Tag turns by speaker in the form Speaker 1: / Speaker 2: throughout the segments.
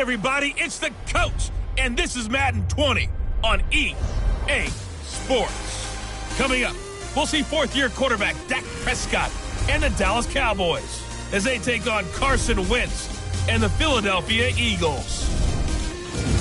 Speaker 1: everybody, it's the coach, and this is Madden 20 on EA Sports. Coming up, we'll see fourth-year quarterback Dak Prescott and the Dallas Cowboys as they take on Carson Wentz and the Philadelphia Eagles.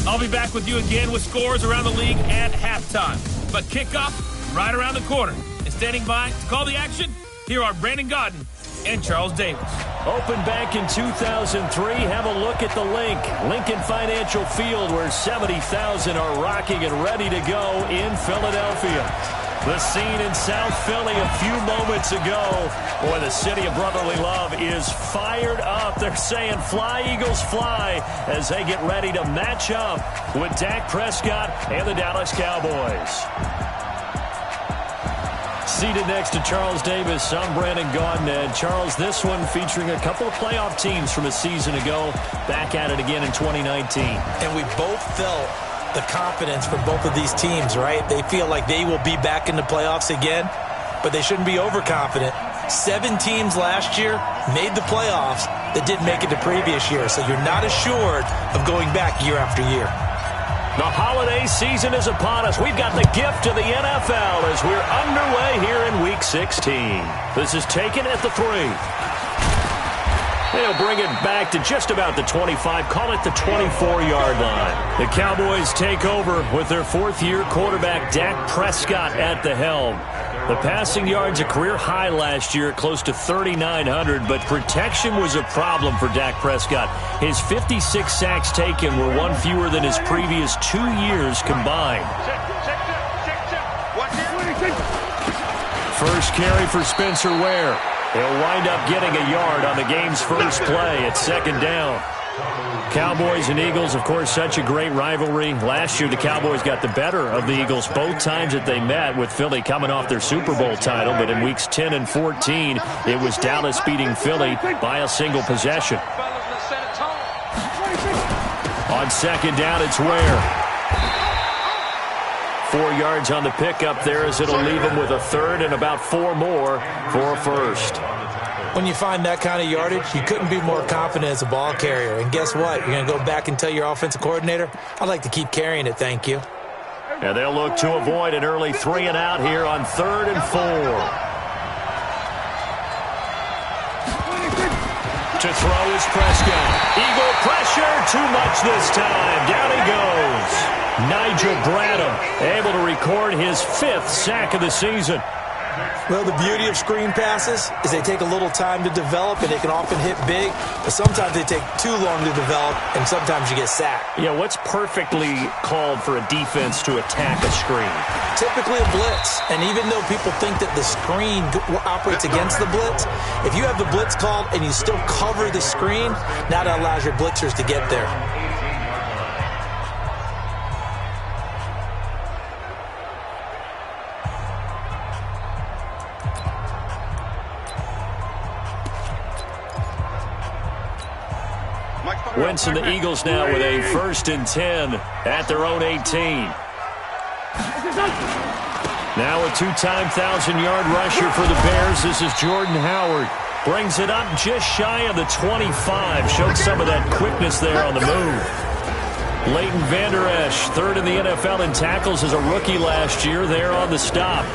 Speaker 1: I'll be back with you again with scores around the league at halftime. But kickoff right around the corner. And standing by to call the action, here are Brandon Godden and Charles Davis.
Speaker 2: Opened back in 2003. Have a look at the Lincoln Financial Field, where 70,000 are rocking and ready to go in Philadelphia. The scene in South Philly a few moments ago. Boy, the city of brotherly love is fired up. They're saying, fly, Eagles, fly, as they get ready to match up with Dak Prescott and the Dallas Cowboys. Seated next to Charles Davis, I'm Brandon Gaudin. And Charles, this one featuring a couple of playoff teams from a season ago, back at it again in 2019.
Speaker 3: And we both felt the confidence from both of these teams, right? They feel like they will be back in the playoffs again, but they shouldn't be overconfident. 7 teams last year made the playoffs that didn't make it the previous year, so you're not assured of going back year after year.
Speaker 2: The holiday season is upon us. We've got the gift of the NFL as we're underway here in Week 16. This is taken at the 3. They'll bring it back to just about the 25, call it the 24-yard line. The Cowboys take over with their fourth-year quarterback Dak Prescott at the helm. The passing yards a career high last year, close to 3,900, but protection was a problem for Dak Prescott. His 56 sacks taken were one fewer than his previous 2 years combined. First carry for Spencer Ware. He'll wind up getting a yard on the game's first play at second down. Cowboys and Eagles, of course, such a great rivalry. Last year, the Cowboys got the better of the Eagles both times that they met, with Philly coming off their Super Bowl title. But in weeks 10 and 14, it was Dallas beating Philly by a single possession. On second down, it's Ware. 4 yards on the pickup there, as it'll leave him with a third and about 4 more for a first.
Speaker 3: When you find that kind of yardage, you couldn't be more confident as a ball carrier. And guess what? You're going to go back and tell your offensive coordinator, I'd like to keep carrying it, thank you.
Speaker 2: And they'll look to avoid an early 3 and out here on 3rd and 4. To throw is Prescott. Eagle pressure, too much this time. Down he goes. Nigel Bradham able to record his 5th sack of the season.
Speaker 3: Well, the beauty of screen passes is they take a little time to develop, and they can often hit big, but sometimes they take too long to develop, and sometimes you get sacked.
Speaker 2: Yeah, what's perfectly called for a defense to attack a screen?
Speaker 3: Typically a blitz, and even though people think that the screen operates against the blitz, if you have the blitz called and you still cover the screen, now that allows your blitzers to get there.
Speaker 2: Wentz and the Eagles now with a 1st and 10 at their own 18. Now a 2-time 1,000-yard rusher for the Bears. This is Jordan Howard. Brings it up just shy of the 25. Showed some of that quickness there on the move. Leighton Vander Esch, 3rd in the NFL in tackles as a rookie last year, there on the stop.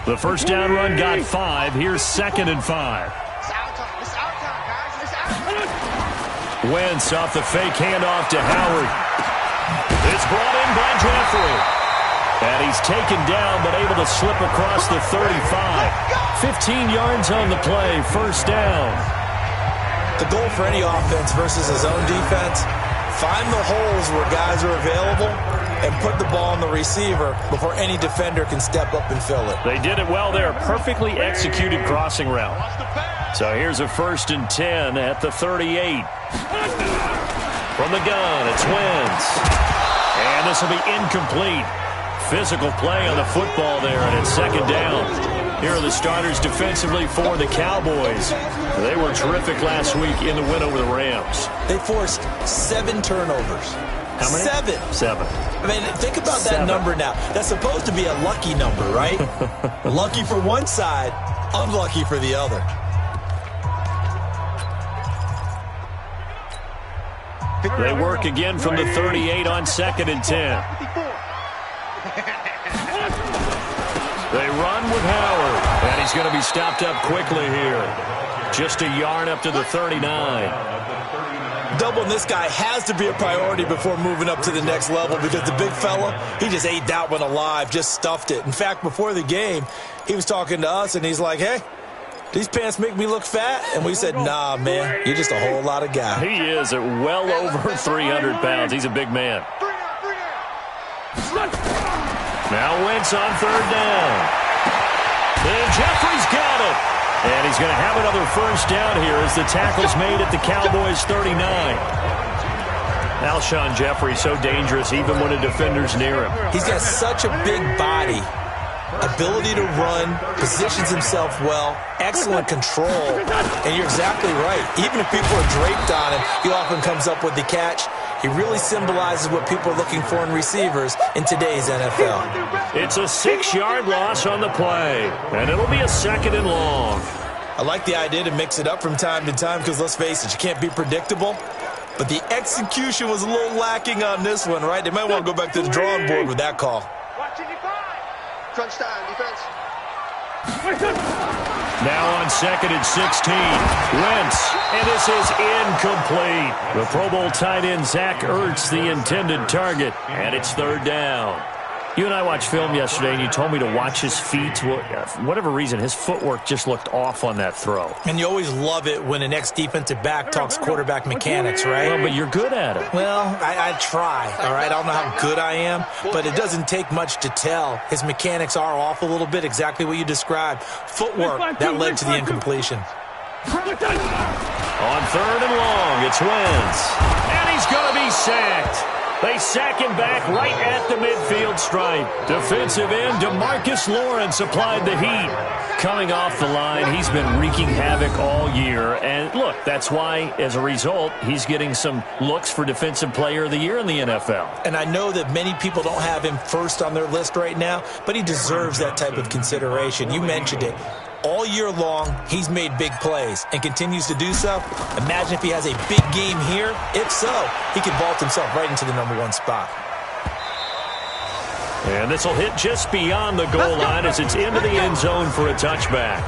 Speaker 2: The first down run got 5. Here's 2nd and 5. Wentz off the fake handoff to Howard. It's brought in by Jeffrey. And he's taken down, but able to slip across the 35. 15 yards on the play, 1st down.
Speaker 3: The goal for any offense versus his own defense, find the holes where guys are available and put the ball on the receiver before any defender can step up and fill it.
Speaker 2: They did it well there. Perfectly executed crossing route. So here's a 1st and 10 at the 38. From the gun, it's Wentz. And this will be incomplete. Physical play on the football there, and it's 2nd down. Here are the starters defensively for the Cowboys. They were terrific last week in the win over the Rams.
Speaker 3: They forced 7 turnovers.
Speaker 2: How many?
Speaker 3: 7. I mean, think about that number now. That's supposed to be a lucky number, right? Lucky for one side, unlucky for the other.
Speaker 2: They work again from the 38 on 2nd and 10. They run with Howard, and he's going to be stopped up quickly here. Just a yard up to the 39.
Speaker 3: Doubling this guy has to be a priority before moving up to the next level because the big fella, he just ate that one alive, just stuffed it. In fact, before the game, he was talking to us, and he's like, hey, these pants make me look fat? And we said, nah, man, you're just a whole lot of guy.
Speaker 2: He is at well over 300 pounds. He's a big man. Now Wentz on 3rd down. And Jeffrey's got it. And he's going to have another first down here as the tackle's made at the Cowboys' 39. Alshon Jeffrey so dangerous even when a defender's near him.
Speaker 3: He's got such a big body, ability to run, positions himself well, excellent control. And you're exactly right. Even if people are draped on him, he often comes up with the catch. He really symbolizes what people are looking for in receivers in today's NFL.
Speaker 2: It's a 6-yard loss on the play, and it'll be a 2nd and long.
Speaker 3: I like the idea to mix it up from time to time because, let's face it, you can't be predictable. But the execution was a little lacking on this one, right? They might want to go back to the drawing board with that call.
Speaker 4: Crunch time, defense.
Speaker 2: Now on 2nd and 16, Wentz, and this is incomplete. The Pro Bowl tight end Zach Ertz, the intended target, and it's 3rd down. You and I watched film yesterday, and you told me to watch his feet. Well, for whatever reason, his footwork just looked off on that throw.
Speaker 3: And you always love it when an ex-defensive back talks quarterback mechanics, right?
Speaker 2: Well, but you're good at it.
Speaker 3: Well, I try, all right? I don't know how good I am, but it doesn't take much to tell. His mechanics are off a little bit, exactly what you described. Footwork, that led to the incompletion.
Speaker 2: On 3rd and long, it's Wentz. And he's going to be sacked. They sack him back right at the midfield stripe. Defensive end DeMarcus Lawrence applied the heat. Coming off the line, he's been wreaking havoc all year. And look, that's why, as a result, he's getting some looks for Defensive Player of the Year in the NFL.
Speaker 3: And I know that many people don't have him first on their list right now, but he deserves that type of consideration. You mentioned it. All year long, he's made big plays and continues to do so. Imagine if he has a big game here. If so, he could vault himself right into the #1 spot.
Speaker 2: And this will hit just beyond the goal line as it's into the end zone for a touchback.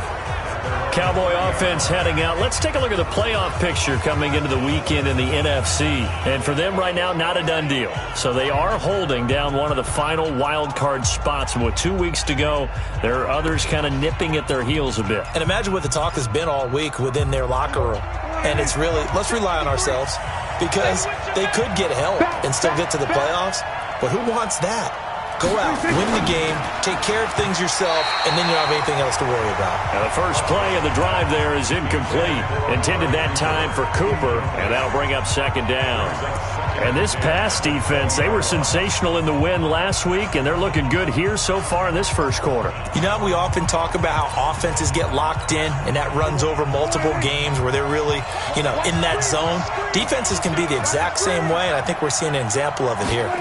Speaker 2: Cowboy offense heading out. Let's take a look at the playoff picture coming into the weekend in the NFC. And for them right now, not a done deal. So they are holding down one of the final wild card spots. And with 2 weeks to go, there are others kind of nipping at their heels a bit.
Speaker 3: And imagine what the talk has been all week within their locker room. And it's really, let's rely on ourselves because they could get help and still get to the playoffs. But who wants that? Go out, win the game, take care of things yourself, and then you don't have anything else to worry about.
Speaker 2: Now the first play of the drive there is incomplete. Intended that time for Cooper, and that'll bring up 2nd down. And this pass defense, they were sensational in the win last week, and they're looking good here so far in this first quarter.
Speaker 3: You know, we often talk about how offenses get locked in, and that runs over multiple games where they're really, in that zone. Defenses can be the exact same way, and I think we're seeing an example of it here.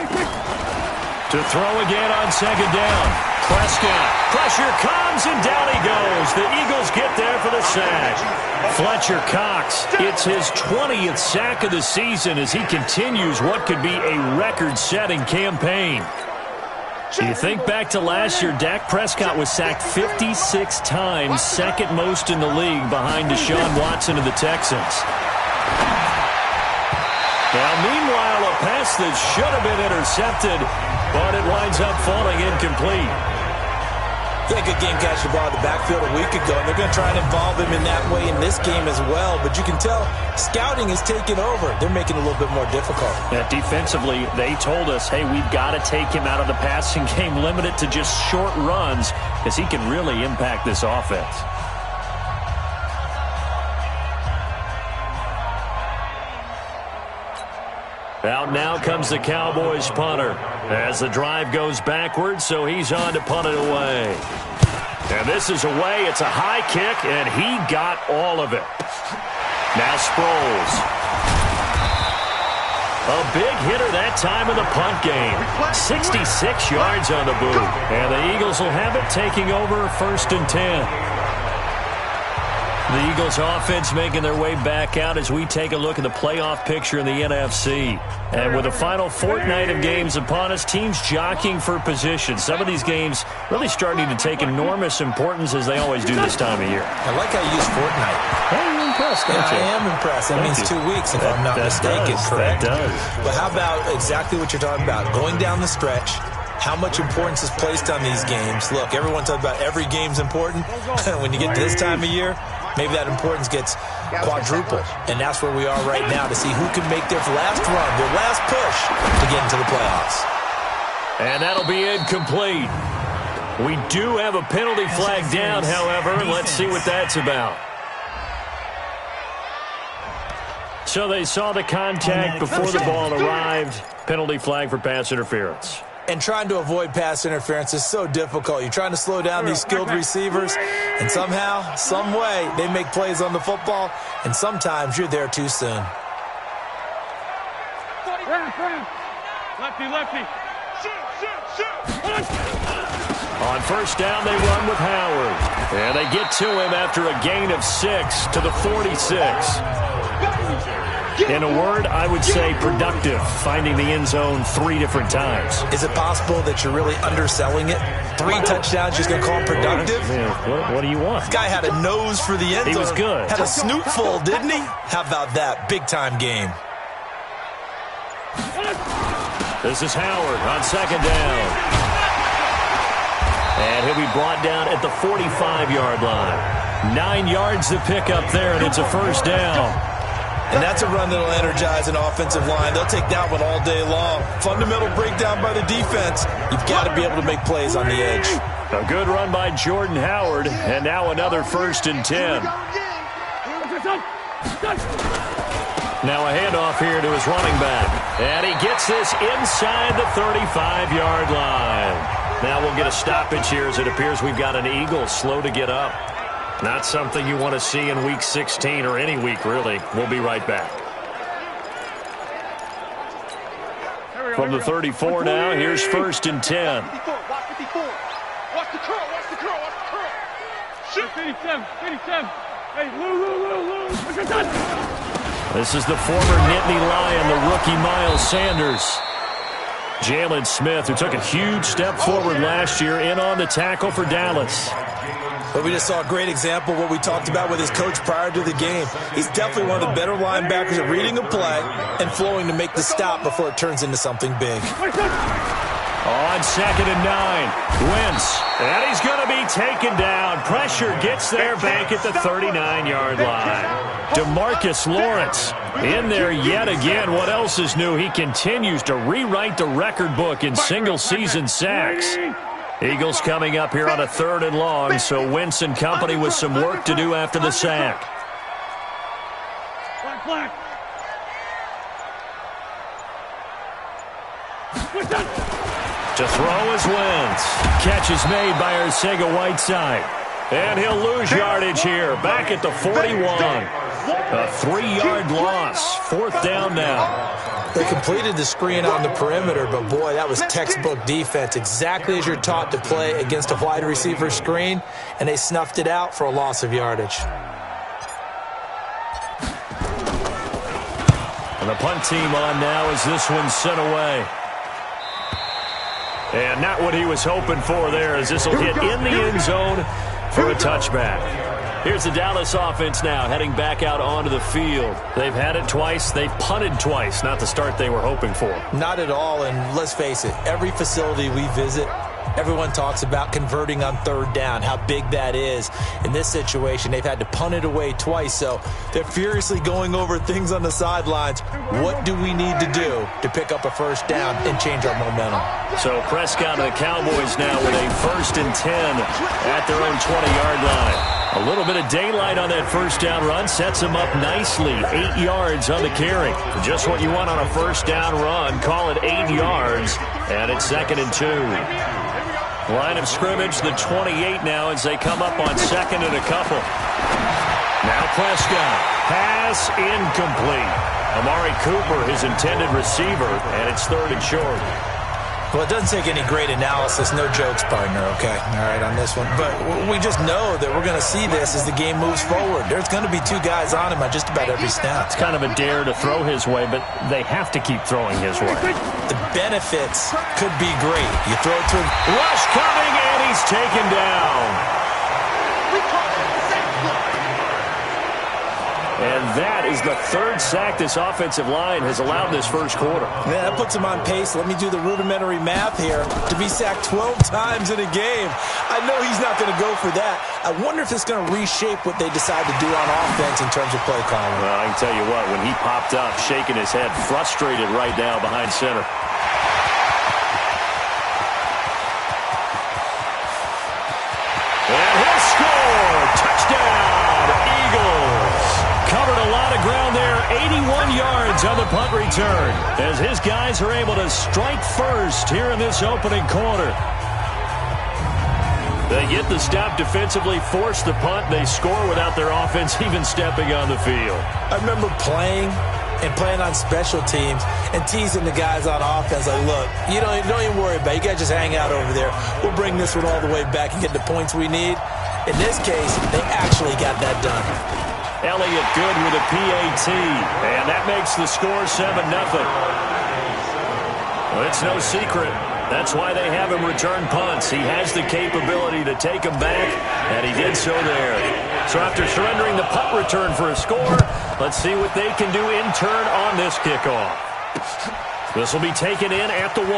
Speaker 2: To throw again on 2nd down. Prescott. Pressure comes, and down he goes. The Eagles get there for the sack. Fletcher Cox, it's his 20th sack of the season as he continues what could be a record-setting campaign. You think back to last year, Dak Prescott was sacked 56 times, second most in the league behind Deshaun Watson of the Texans. Now, meanwhile, a pass that should have been intercepted, but it winds up falling incomplete.
Speaker 3: Yeah, good game catching the ball in the backfield a week ago, and they're going to try and involve him in that way in this game as well. But you can tell scouting is taking over. They're making it a little bit more difficult.
Speaker 2: Yeah, defensively, they told us, hey, we've got to take him out of the passing game, limit it to just short runs, because he can really impact this offense. Out now comes the Cowboys punter as the drive goes backwards, so he's on to punt it away. And this is away. It's a high kick, and he got all of it. Now Sproles. A big hitter that time in the punt game. 66 yards on the boot. And the Eagles will have it taking over 1st and 10. The Eagles offense making their way back out as we take a look at the playoff picture in the NFC. And with the final fortnight of games upon us, teams jockeying for position. Some of these games really starting to take enormous importance as they always do this time of year.
Speaker 3: I like how you use fortnight.
Speaker 2: I'm impressed,
Speaker 3: I am impressed. That means 2 weeks if I'm not mistaken, correct?
Speaker 2: That does.
Speaker 3: But how about exactly what you're talking about? Going down the stretch, how much importance is placed on these games? Look, everyone talks about every game's important. When you get to this time of year, maybe that importance gets quadrupled. And that's where we are right now to see who can make their last run, their last push to get into the playoffs.
Speaker 2: And that'll be incomplete. We do have a penalty flag down, however. Let's see what that's about. So they saw the contact before the ball arrived. Penalty flag for pass interference.
Speaker 3: And trying to avoid pass interference is so difficult. You're trying to slow down these skilled receivers, and somehow, some way, they make plays on the football, and sometimes you're there too soon.
Speaker 5: Lefty.
Speaker 2: On 1st down, they run with Howard. And they get to him after a gain of 6 to the 46. In a word, I would say productive, finding the end zone 3 different times.
Speaker 3: Is it possible that you're really underselling it? 3 touchdowns, just going to call him productive?
Speaker 2: Man, what do you want?
Speaker 3: This guy had a nose for the end zone.
Speaker 2: He was good.
Speaker 3: Had a snoot full, didn't he? How about that? Big-time game.
Speaker 2: This is Howard on 2nd down. And he'll be brought down at the 45-yard line. 9 yards to pick up there, and it's a 1st down.
Speaker 3: And that's a run that'll energize an offensive line. They'll take that one all day long. Fundamental breakdown by the defense. You've got to be able to make plays on the edge.
Speaker 2: A good run by Jordan Howard, and now another 1st and 10. Now a handoff here to his running back. And he gets this inside the 35-yard line. Now we'll get a stoppage here as it appears we've got an Eagle slow to get up. Not something you want to see in Week 16 or any week, really. We'll be right back. From the 34 now, here's 1st and 10.
Speaker 5: Watch the curl. Shoot. 87. Hey, Lou.
Speaker 2: This is the former Nittany Lion, the rookie Miles Sanders. Jalen Smith, who took a huge step forward last year, in on the tackle for Dallas.
Speaker 3: But we just saw a great example of what we talked about with his coach prior to the game. He's definitely one of the better linebackers at reading a play and flowing to make the stop before it turns into something big.
Speaker 2: On 2nd and 9, Wentz, and he's going to be taken down. Pressure gets there back at the 39-yard line. DeMarcus Lawrence in there yet again. What else is new? He continues to rewrite the record book in single-season sacks. Eagles coming up here on a 3rd and long, so Wentz and company with some work to do after the sack.
Speaker 5: Black.
Speaker 2: To throw is Wentz. Catch is made by Arcega-Whiteside. And he'll lose yardage here, back at the 41. A 3-yard loss. 4th down now.
Speaker 3: They completed the screen on the perimeter, but boy, that was textbook defense. Exactly as you're taught to play against a wide receiver screen, and they snuffed it out for a loss of yardage.
Speaker 2: And the punt team on now as this one's sent away. And not what he was hoping for there, as this will hit in the end zone for a touchback. Here's the Dallas offense now heading back out onto the field. They've had it twice. They've punted twice. Not the start they were hoping for.
Speaker 3: Not at all, and let's face it, every facility we visit, everyone talks about converting on 3rd down, how big that is. In this situation, they've had to punt it away twice, so they're furiously going over things on the sidelines. What do we need to do to pick up a 1st down and change our momentum?
Speaker 2: So Prescott and the Cowboys now with a 1st and 10 at their own 20-yard line. A little bit of daylight on that 1st down run sets him up nicely. 8 yards on the carry. Just what you want on a 1st down run. Call it 8 yards, and it's 2nd and 2. Line of scrimmage, the 28 now as they come up on second and a couple. Now Prescott. Pass incomplete. Amari Cooper, his intended receiver, and it's third and short.
Speaker 3: Well, it doesn't take any great analysis. No jokes, partner, okay? All right, on this one. But we just know that we're going to see this as the game moves forward. There's going to be two guys on him on just about every snap.
Speaker 2: It's kind of a dare to throw his way, but they have to keep throwing his way.
Speaker 3: The benefits could be great. You throw it to him.
Speaker 2: Rush coming, and he's taken down. And that is the third sack this offensive line has allowed this first quarter.
Speaker 3: Yeah, that puts him on pace. Let me do the rudimentary math here. To be sacked 12 times in a game. I know he's not going to go for that. I wonder if it's going to reshape what they decide to do on offense in terms of play calling.
Speaker 2: Well, I can tell you what, when he popped up, shaking his head, frustrated right now behind center. And he'll score! Touchdown, Eagles! Covered a lot of ground there, 81 yards on the punt return, as his guys are able to strike first here in this opening quarter. They get the stop defensively, force the punt, they score without their offense even stepping on the field.
Speaker 3: I remember playing on special teams and teasing the guys on offense like, look, you don't even worry about it. You guys just hang out over there. We'll bring this one all the way back and get the points we need. In this case, they actually got that done.
Speaker 2: Elliott good with a PAT, and that makes the score 7-0. Well, it's no secret. That's why they have him return punts. He has the capability to take them back, and he did so there. So after surrendering the punt return for a score, let's see what they can do in turn on this kickoff. This will be taken in at the 1.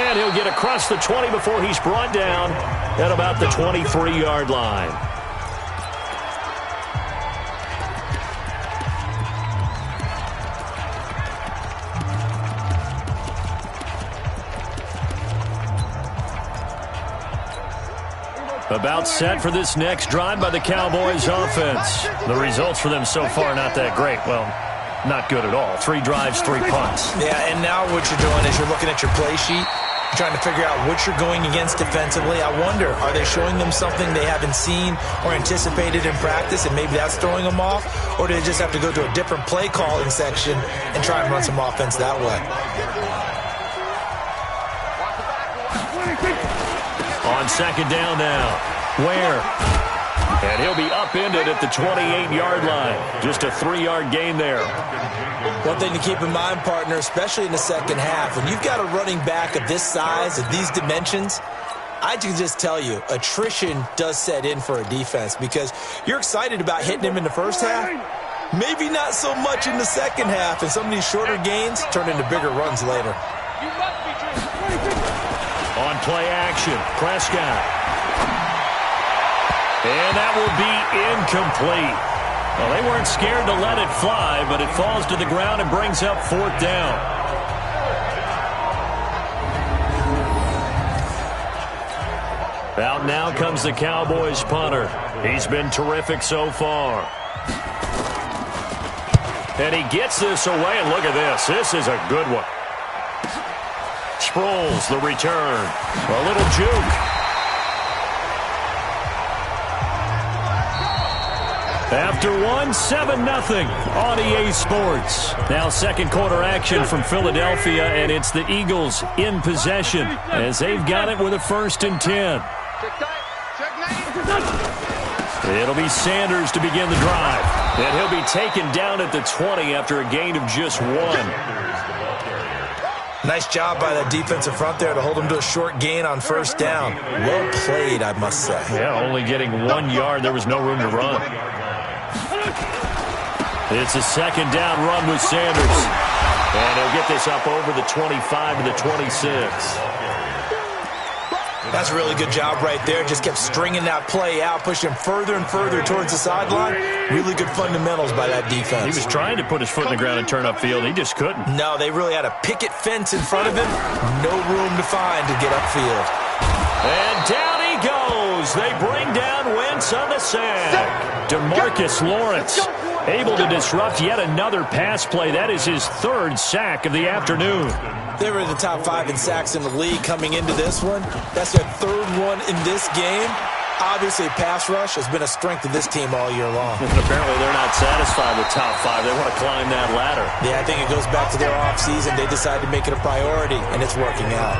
Speaker 2: And he'll get across the 20 before he's brought down at about the 23-yard line. About set for this next drive by the Cowboys offense. The results for them so far not that great. Well, not good at all. 3 drives, 3 punts.
Speaker 3: Yeah, and now what you're doing is you're looking at your play sheet, trying to figure out what you're going against defensively. I wonder, are they showing them something they haven't seen or anticipated in practice, and maybe that's throwing them off? Or do they just have to go to a different play calling section and try and run some offense that way?
Speaker 2: On second down now. Ware. And he'll be upended at the 28-yard line. Just a 3-yard gain there.
Speaker 3: One thing to keep in mind, partner, especially in the second half, when you've got a running back of this size, of these dimensions, I can just tell you, attrition does set in for a defense because you're excited about hitting him in the first half. Maybe not so much in the second half, and some of these shorter gains turn into bigger runs later.
Speaker 2: On play action, Prescott. And that will be incomplete. Well, they weren't scared to let it fly, but it falls to the ground and brings up 4th down. Out now comes the Cowboys punter. He's been terrific so far. And he gets this away, and look at this. This is a good one. Sproles, the return. A little juke. After 7-0 on EA Sports. Now second quarter action from Philadelphia, and it's the Eagles in possession as they've got it with a 1st and 10. It'll be Sanders to begin the drive. And he'll be taken down at the 20 after a gain of just 1.
Speaker 3: Nice job by that defensive front there to hold him to a short gain on 1st down. Well played, I must say.
Speaker 2: Yeah, only getting 1 yard. There was no room to run. It's a second down run with Sanders. And he'll get this up over the 25 to the 26.
Speaker 3: That's a really good job right there. Just kept stringing that play out, pushing him further and further towards the sideline. Really good fundamentals by that defense.
Speaker 2: He was trying to put his foot in the ground and turn upfield. He just couldn't.
Speaker 3: No, they really had a picket fence in front of him. No room to find to get upfield.
Speaker 2: And down he goes. They bring down Wentz on the sack. DeMarcus Lawrence. able to disrupt yet another pass play. That is his third sack of the afternoon.
Speaker 3: They were in the top 5 in sacks in the league coming into this one. That's their third one in this game. Obviously, pass rush has been a strength of this team all year long.
Speaker 2: And apparently they're not satisfied with top 5. They want to climb that ladder.
Speaker 3: Yeah, I think it goes back to their offseason. They decided to make it a priority, and it's working out.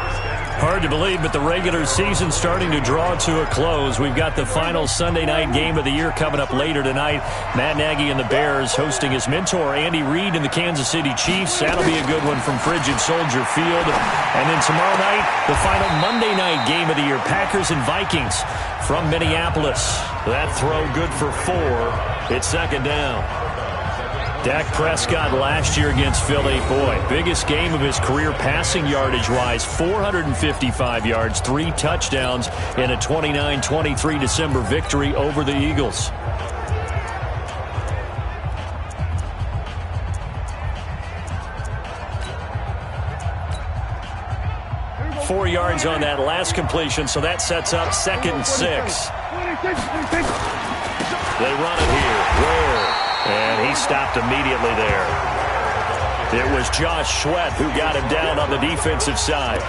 Speaker 2: Hard to believe, but the regular season's starting to draw to a close. We've got the final Sunday night game of the year coming up later tonight. Matt Nagy and the Bears hosting his mentor, Andy Reid, and the Kansas City Chiefs. That'll be a good one from Frigid Soldier Field. And then tomorrow night, the final Monday night game of the year, Packers and Vikings from Minneapolis. That throw good for 4. It's second down. Dak Prescott last year against Philly, boy, biggest game of his career passing yardage-wise, 455 yards, 3 touchdowns in a 29-23 December victory over the Eagles. Four yards on that last completion, so that sets up 2nd and 6. They run it here. Where? And he stopped immediately there. It was Josh Sweat who got him down on the defensive side.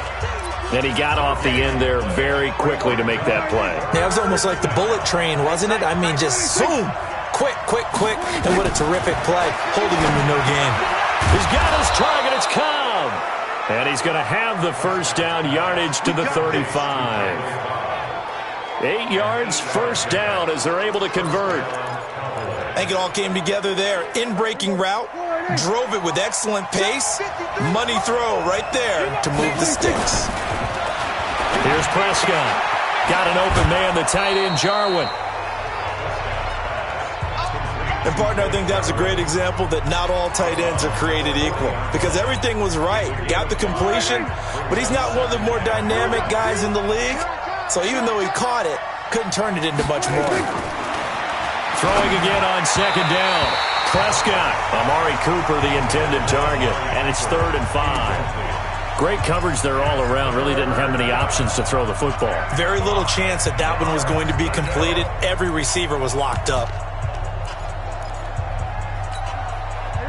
Speaker 2: And he got off the end there very quickly to make that play.
Speaker 3: Yeah, it was almost like the bullet train, wasn't it? I mean, just zoom. Quick. And what a terrific play, holding him to no gain.
Speaker 2: He's got his target. It's Cobb. And he's going to have the first down, yardage to the 35. 8 yards, first down as they're able to convert.
Speaker 3: I think it all came together there. In-breaking route, drove it with excellent pace. Money throw right there to move the sticks.
Speaker 2: Here's Prescott. Got an open man, the tight end, Jarwin.
Speaker 3: And, partner, I think that's a great example that not all tight ends are created equal. Because everything was right. Got the completion, but he's not one of the more dynamic guys in the league. So even though he caught it, couldn't turn it into much more.
Speaker 2: Throwing again on second down. Prescott. Amari Cooper, the intended target. And it's 3rd and 5. Great coverage there all around. Really didn't have many options to throw the football.
Speaker 3: Very little chance that one was going to be completed. Every receiver was locked up.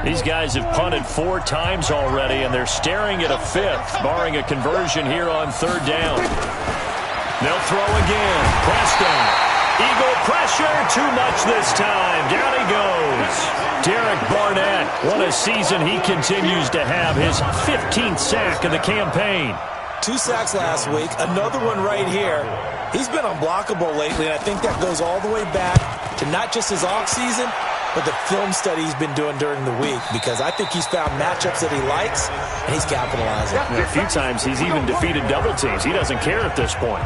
Speaker 2: These guys have punted 4 times already, and they're staring at a 5th, barring a conversion here on 3rd down. They'll throw again. Prescott. Eagle pressure, too much this time. Down he goes. Derek Barnett, what a season he continues to have. His 15th sack of the campaign.
Speaker 3: 2 sacks last week, another one right here. He's been unblockable lately, and I think that goes all the way back to not just his offseason, but the film study he's been doing during the week, because I think he's found matchups that he likes, and he's capitalizing.
Speaker 2: A few times he's even defeated double teams. He doesn't care at this point.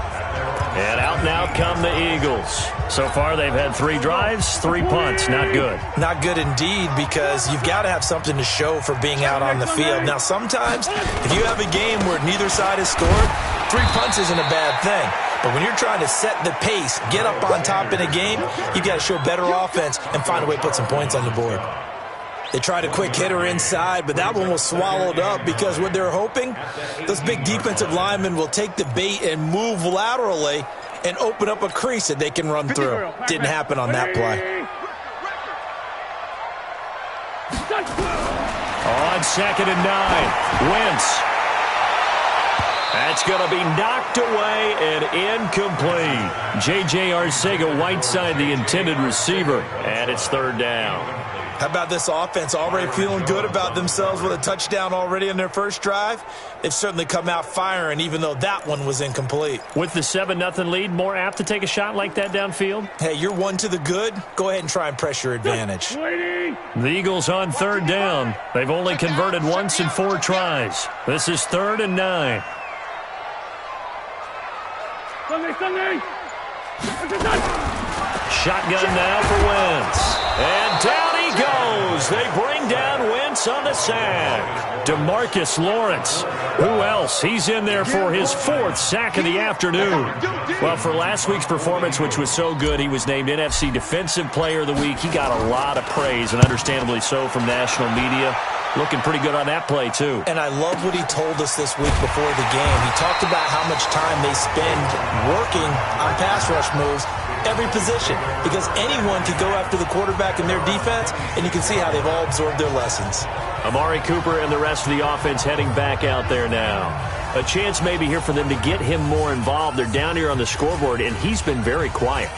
Speaker 2: And out now come the Eagles. So far they've had 3 drives, 3 punts. Not good.
Speaker 3: Not good indeed, because you've got to have something to show for being out on the field. Now sometimes if you have a game where neither side has scored, 3 punts isn't a bad thing. But when you're trying to set the pace, get up on top in a game, you've got to show better offense and find a way to put some points on the board. They tried a quick hitter inside, but that one was swallowed up because what they're hoping, those big defensive linemen will take the bait and move laterally and open up a crease that they can run through. Didn't happen on that play.
Speaker 2: On 2nd and 9, Wentz. That's going to be knocked away and incomplete. J.J. Arcega-Whiteside, the intended receiver, and it's 3rd down.
Speaker 3: How about this offense already feeling good about themselves with a touchdown already in their first drive? They've certainly come out firing, even though that one was incomplete.
Speaker 2: With the 7-0 lead, more apt to take a shot like that downfield?
Speaker 3: Hey, you're 1 to the good. Go ahead and try and press your advantage.
Speaker 2: The Eagles on 3rd down. They've only converted once in 4 tries. This is 3rd and 9.
Speaker 5: Sunday.
Speaker 2: Shotgun now for Wentz. And down he goes. They bring down Wentz on the sack. DeMarcus Lawrence. Who else? He's in there for his 4th sack of the afternoon. Well, for last week's performance, which was so good, he was named NFC Defensive Player of the Week. He got a lot of praise, and understandably so, from national media. Looking pretty good on that play, too.
Speaker 3: And I love what he told us this week before the game. He talked about how much time they spend working on pass rush moves. every position, because anyone can go after the quarterback in their defense, and you can see how they've all absorbed their lessons.
Speaker 2: Amari Cooper and the rest of the offense heading back out there now. A chance maybe here for them to get him more involved. They're down here on the scoreboard, and he's been very quiet.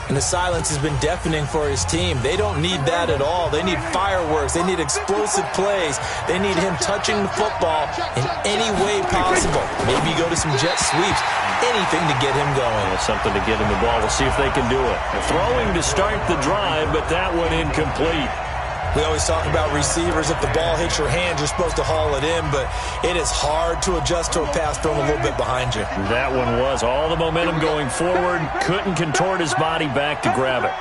Speaker 3: And the silence has been deafening for his team. They don't need that at all. They need fireworks. They need explosive plays. They need him touching the football in any way possible. Maybe go to some jet sweeps. Anything to get him going.
Speaker 2: Well, something to get him the ball. We'll see if they can do it. Throwing to start the drive, but that one incomplete.
Speaker 3: We always talk about receivers. If the ball hits your hand, you're supposed to haul it in, but it is hard to adjust to a pass thrown a little bit behind you.
Speaker 2: That one was all the momentum going forward. Couldn't contort his body back to grab it.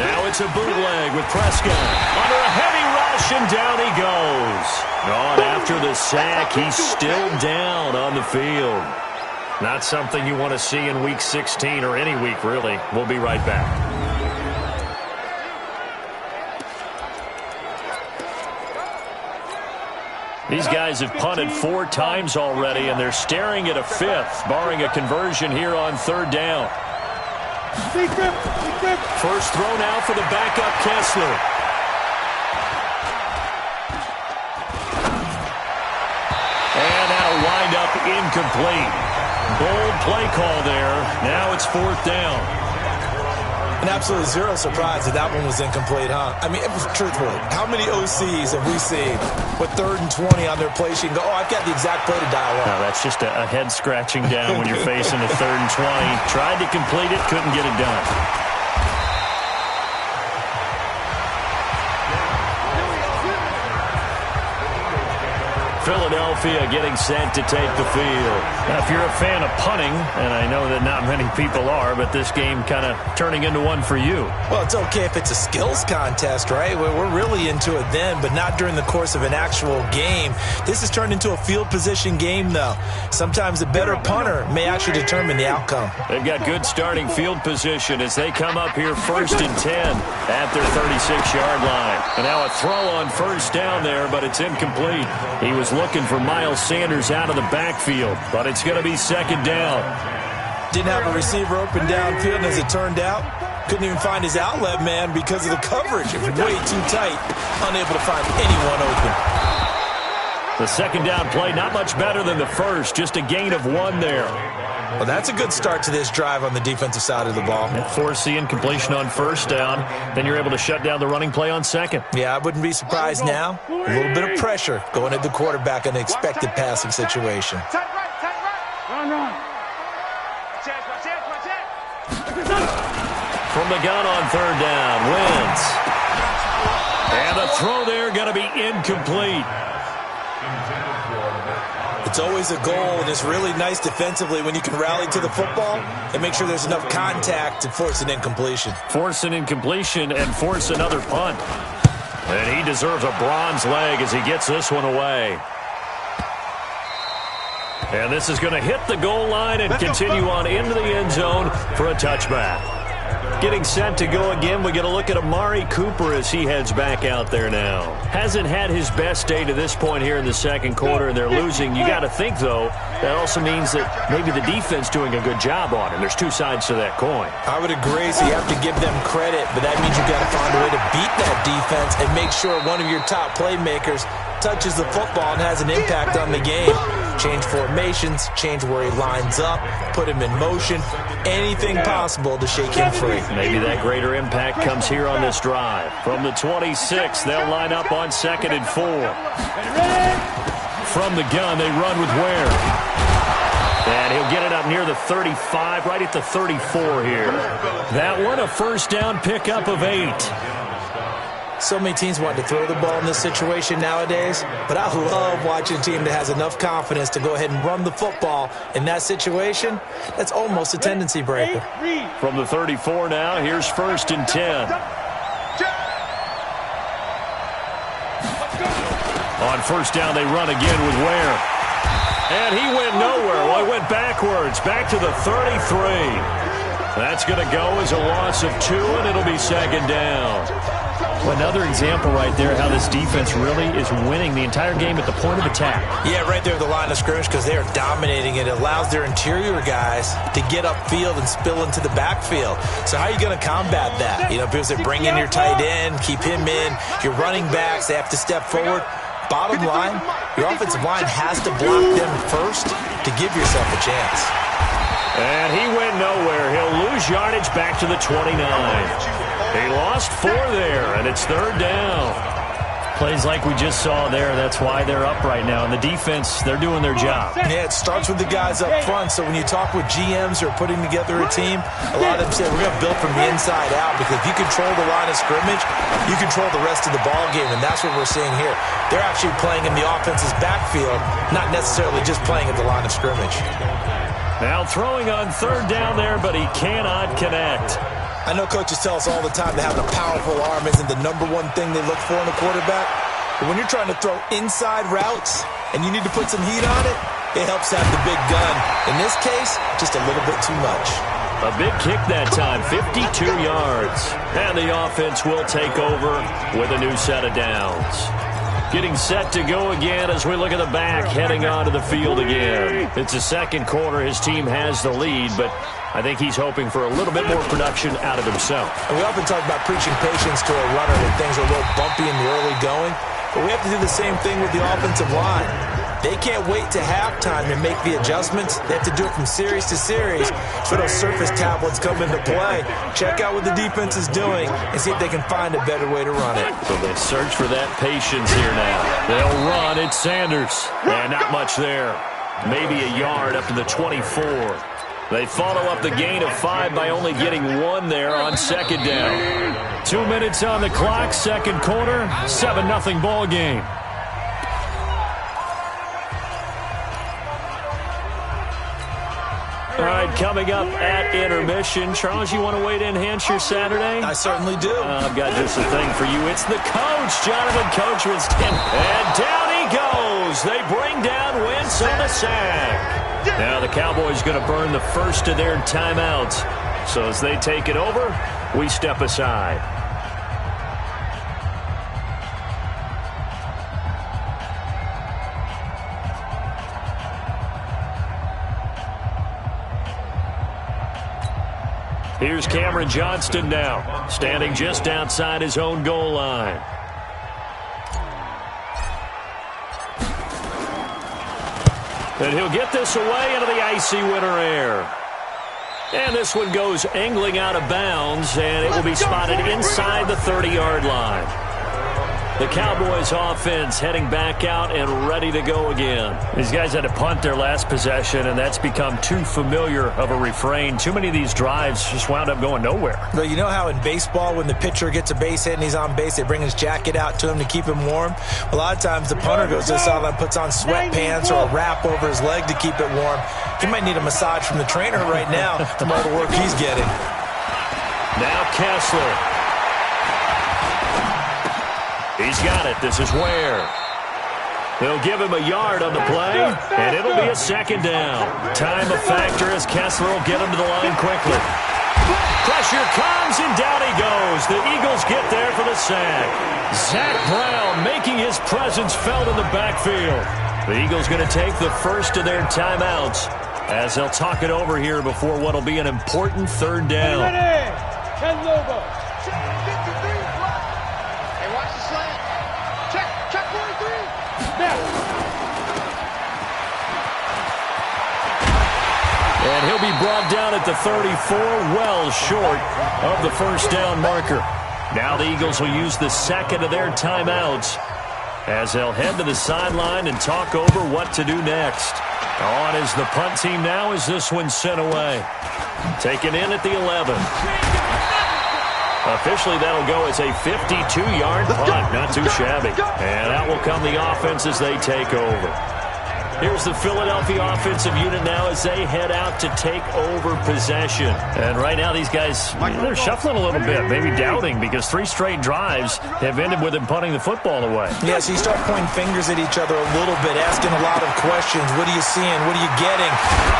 Speaker 2: Now it's a bootleg with Prescott. Under a heavy rush, and down he goes. On after the sack, he's still down on the field. Not something you want to see in Week 16 or any week, really. We'll be right back. These guys have punted 4 times already, and they're staring at a 5th, barring a conversion here on 3rd down. First throw now for the backup Kessler. And that'll wind up incomplete. Bold play call there. Now it's 4th down.
Speaker 3: And absolutely zero surprise that that one was incomplete, huh? I mean, truthfully, how many OCs have we seen with 3rd and 20 on their play sheet and go, oh, I've got the exact play to dial up?
Speaker 2: No, that's just a head scratching down when you're facing a 3rd and 20. Tried to complete it, couldn't get it done. Philadelphia getting set to take the field. Now, if you're a fan of punting, and I know that not many people are, but this game kind of turning into one for you.
Speaker 3: Well, it's okay if it's a skills contest, right? We're really into it then, but not during the course of an actual game. This has turned into a field position game, though. Sometimes the better punter may actually determine the outcome.
Speaker 2: They've got good starting field position as they come up here 1st and 10 at their 36-yard line. And now a throw on 1st down there, but it's incomplete. He was looking for Miles Sanders out of the backfield, but it's going to be 2nd down.
Speaker 3: Didn't have a receiver open downfield, and as it turned out, couldn't even find his outlet man because of the coverage. It was way too tight, unable to find anyone open.
Speaker 2: The 2nd down play, not much better than the first, just a gain of 1 there.
Speaker 3: Well, that's a good start to this drive on the defensive side of the ball.
Speaker 2: Force the incompletion on 1st down, then you're able to shut down the running play on 2nd.
Speaker 3: Yeah, I wouldn't be surprised now. A little bit of pressure going at the quarterback in an expected passing situation.
Speaker 5: Run.
Speaker 2: From the gun on 3rd down, Wentz. And the throw there going to be incomplete.
Speaker 3: It's always a goal, and it's really nice defensively when you can rally to the football and make sure there's enough contact to force an incompletion.
Speaker 2: Force an incompletion and force another punt. And he deserves a bronze leg as he gets this one away. And this is going to hit the goal line and continue on into the end zone for a touchback. Getting set to go again, we get a look at Amari Cooper as he heads back out there now. Hasn't had his best day to this point here in the 2nd quarter, and they're losing. You got to think, though, that also means that maybe the defense doing a good job on him. There's 2 sides to that coin.
Speaker 3: I would agree, so you have to give them credit, but that means you've got to find a way to beat that defense and make sure one of your top playmakers touches the football and has an impact on the game. Change formations, change where he lines up, put him in motion, anything possible to shake him free.
Speaker 2: Maybe that greater impact comes here on this drive. From the 26, they'll line up on 2nd and 4. From the gun, they run with Ware. And he'll get it up near the 35, right at the 34 here. That one, a 1st down pickup of 8.
Speaker 3: So many teams want to throw the ball in this situation nowadays, but I love watching a team that has enough confidence to go ahead and run the football in that situation. That's almost a tendency breaker.
Speaker 2: From the 34 now, here's 1st and 10. On 1st down, they run again with Ware. And he went nowhere. Well, he went backwards, back to the 33. That's going to go as a loss of 2, and it'll be 2nd down. Another example right there how this defense really is winning the entire game at the point of attack.
Speaker 3: Yeah, right there at the line of scrimmage because they are dominating it. It allows their interior guys to get upfield and spill into the backfield. So how are you going to combat that? You know, because they bring in your tight end, keep him in. Your running backs, they have to step forward. Bottom line, your offensive line has to block them first to give yourself a chance.
Speaker 2: And he went nowhere. He'll lose yardage back to the 29. He lost 4 there, and it's 3rd down. Plays like we just saw there, that's why they're up right now. And the defense, they're doing their job.
Speaker 3: Yeah, it starts with the guys up front. So when you talk with GMs who are putting together a team, a lot of them say we're going to build from the inside out because if you control the line of scrimmage, you control the rest of the ball game, and that's what we're seeing here. They're actually playing in the offense's backfield, not necessarily just playing at the line of scrimmage.
Speaker 2: Now throwing on 3rd down there, but he cannot connect.
Speaker 3: I know coaches tell us all the time that having a powerful arm isn't the #1 thing they look for in a quarterback. But when you're trying to throw inside routes and you need to put some heat on it, it helps have the big gun. In this case, just a little bit too much.
Speaker 2: A big kick that time, 52 yards. And the offense will take over with a new set of downs. Getting set to go again as we look at the back, heading onto the field again. It's the second quarter. His team has the lead, but I think he's hoping for a little bit more production out of himself.
Speaker 3: And we often talk about preaching patience to a runner when things are a little bumpy in the early going, but we have to do the same thing with the offensive line. They can't wait to halftime to make the adjustments. They have to do it from series to series so those surface tablets come into play. Check out what the defense is doing and see if they can find a better way to run it.
Speaker 2: So they search for that patience here now. They'll run. It's Sanders. And not much there. Maybe a yard up to the 24. They follow up the gain of 5 by only getting 1 there on 2nd down. 2 minutes on the clock, second quarter, 7-0 ball game. All right, coming up at intermission. Charles, you want to wait to enhance your Saturday?
Speaker 3: I certainly do.
Speaker 2: I've got just a thing for you. It's the coach, Jonathan Coachman's team. And down he goes. They bring down Wentz on the sack. Now the Cowboys going to burn the first of their timeouts. So as they take it over, we step aside. Here's Cameron Johnston now, standing just outside his own goal line. And he'll get this away into the icy winter air. And this one goes angling out of bounds, and it will be spotted inside the 30-yard line. The Cowboys offense heading back out and ready to go again. These guys had to punt their last possession, and that's become too familiar of a refrain. Too many of these drives just wound up going nowhere.
Speaker 3: Well, you know how in baseball when the pitcher gets a base hit and he's on base, they bring his jacket out to him to keep him warm? A lot of times the punter goes to the sideline, puts on sweatpants or a wrap over his leg to keep it warm. He might need a massage from the trainer right now from all the work he's getting.
Speaker 2: Now Kessler. He's got it. This is Ware. They'll give him a yard on the play, and it'll be a 2nd down. Time a factor as Kessler will get him to the line quickly. Pressure comes, and down he goes. The Eagles get there for the sack. Zach Brown making his presence felt in the backfield. The Eagles going to take the first of their timeouts as they'll talk it over here before what will be an important 3rd down. And he'll be brought down at the 34, well short of the 1st down marker. Now the Eagles will use the 2nd of their timeouts as they'll head to the sideline and talk over what to do next. On is the punt team now as this one's sent away. Taken in at the 11. Officially, that'll go as a 52-yard punt. Not too shabby. And out will come the offense as they take over. Here's the Philadelphia offensive unit now as they head out to take over possession. And right now these guys, they're shuffling a little bit, maybe doubting, because 3 straight drives have ended with them punting the football away.
Speaker 3: Yeah, so you start pointing fingers at each other a little bit, asking a lot of questions. What are you seeing? What are you getting?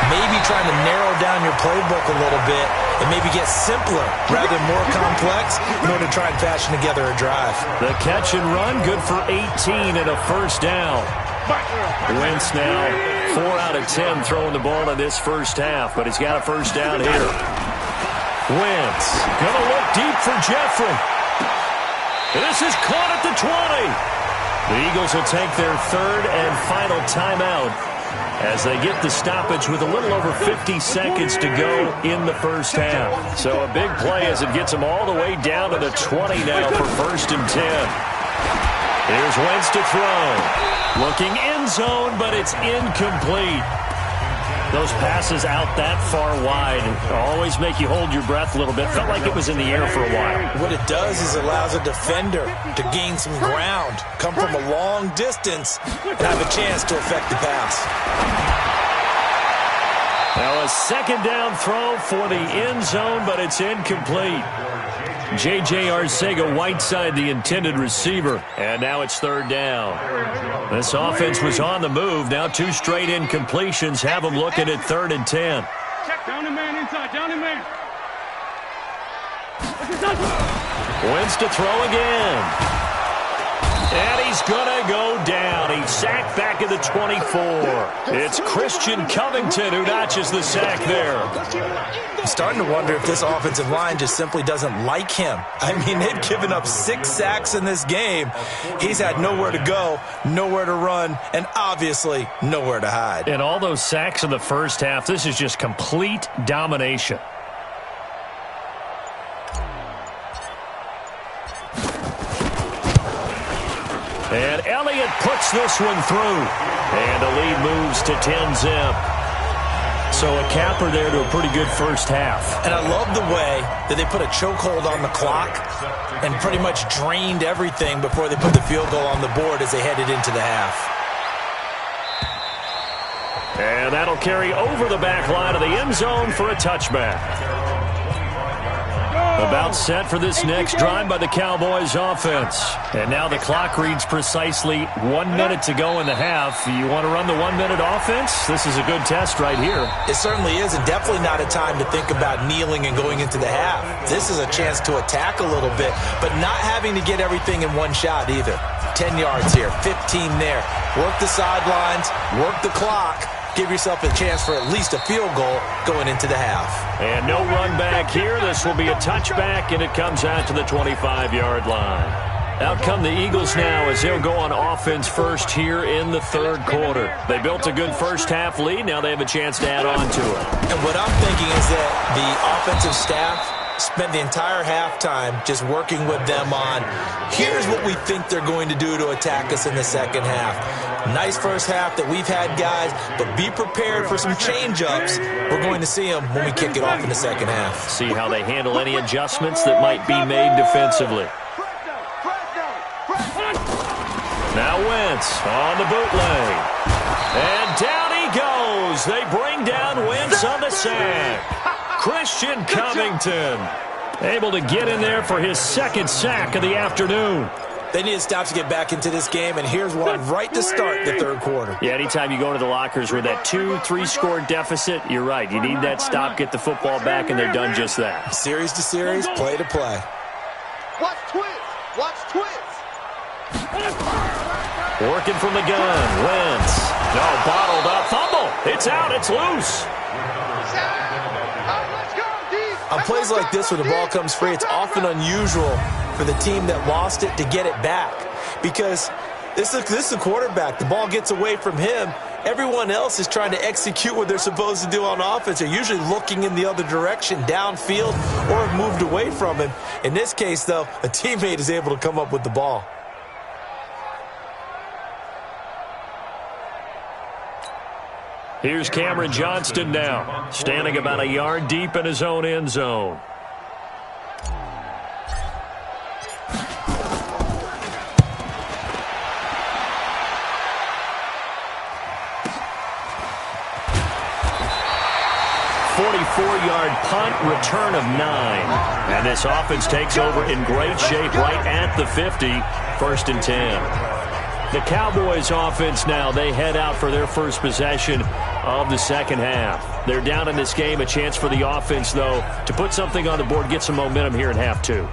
Speaker 3: Maybe trying to narrow down your playbook a little bit and maybe get simpler rather than more complex in order to try and fashion together a drive.
Speaker 2: The catch and run, good for 18 and a first down. Wentz now 4 out of 10 throwing the ball in this first half, but he's got a first down here. Wentz going to look deep for Jeffrey. This is caught at the 20. The Eagles will take their 3rd and final timeout as they get the stoppage with a little over 50 seconds to go in the first half. So a big play as it gets them all the way down to the 20 now for 1st and 10. Here's Wentz to throw. Looking end zone, but it's incomplete. Those passes out that far wide always make you hold your breath a little bit. Felt like it was in the air for a while.
Speaker 3: What it does is allows a defender to gain some ground, come from a long distance, and have a chance to affect the pass.
Speaker 2: Now a 2nd down throw for the end zone, but it's incomplete. J.J. Arcega-Whiteside, the intended receiver. And now it's 3rd down. This offense was on the move. Now 2 straight incompletions have them looking at 3rd and 10.
Speaker 5: Check down the man inside. Down the man.
Speaker 2: Wentz to throw again. And he's going to go down. He's sacked back at the 24. It's Christian Covington who notches the sack there.
Speaker 3: I'm starting to wonder if this offensive line just simply doesn't like him. I mean, they've given up 6 sacks in this game. He's had nowhere to go, nowhere to run, and obviously nowhere to hide.
Speaker 2: And all those sacks in the first half, this is just complete domination. And Elliott puts this one through. And the lead moves to 10-zip. So a capper there to a pretty good first half.
Speaker 3: And I love the way that they put a chokehold on the clock and pretty much drained everything before they put the field goal on the board as they headed into the half.
Speaker 2: And that'll carry over the back line of the end zone for a touchback. About set for this next drive by the Cowboys offense. And now the clock reads precisely 1 minute to go in the half. You want to run the 1 minute offense? This is a good test right here.
Speaker 3: It certainly is, and definitely not a time to think about kneeling and going into the half. This is a chance to attack a little bit, but not having to get everything in one shot either. 10 yards here, 15 there. Work the sidelines, work the clock. Give yourself a chance for at least a field goal going into the half.
Speaker 2: And no run back here. This will be a touchback, and it comes out to the 25-yard line. Out come the Eagles now as they'll go on offense first here in the 3rd quarter. They built a good first half lead. Now they have a chance to add on to it.
Speaker 3: And what I'm thinking is that the offensive staff spent the entire halftime just working with them on, here's what we think they're going to do to attack us in the second half. Nice first half that we've had, guys, but be prepared for some change-ups. We're going to see them when we kick it off in the second half.
Speaker 2: See how they handle any adjustments that might be made defensively. Now Wentz on the bootleg. And down he goes. They bring down Wentz on the sack. Christian Covington able to get in there for his 2nd sack of the afternoon.
Speaker 3: They need to stop to get back into this game, and here's one right to start the 3rd quarter.
Speaker 2: Yeah, anytime you go to the lockers with that 2-3 score deficit, you're right. You need that stop, get the football back, and they're done just that.
Speaker 3: Series to series, play to play.
Speaker 4: Watch twins. Watch twins.
Speaker 2: Working from the gun. Wentz. No, bottled up. Fumble. It's out. It's loose.
Speaker 3: On plays like this where the ball comes free, it's often unusual for the team that lost it to get it back. Because this is the quarterback. The ball gets away from him. Everyone else is trying to execute what they're supposed to do on offense. They're usually looking in the other direction, downfield, or have moved away from him. In this case, though, a teammate is able to come up with the ball.
Speaker 2: Here's Cameron Johnston now, standing about a yard deep in his own end zone. 34-yard punt, return of 9. And this offense takes over in great shape right at the 50, 1st and 10. The Cowboys offense now, they head out for their first possession of the second half. They're down in this game. A chance for the offense, though, to put something on the board, get some momentum here in half 2.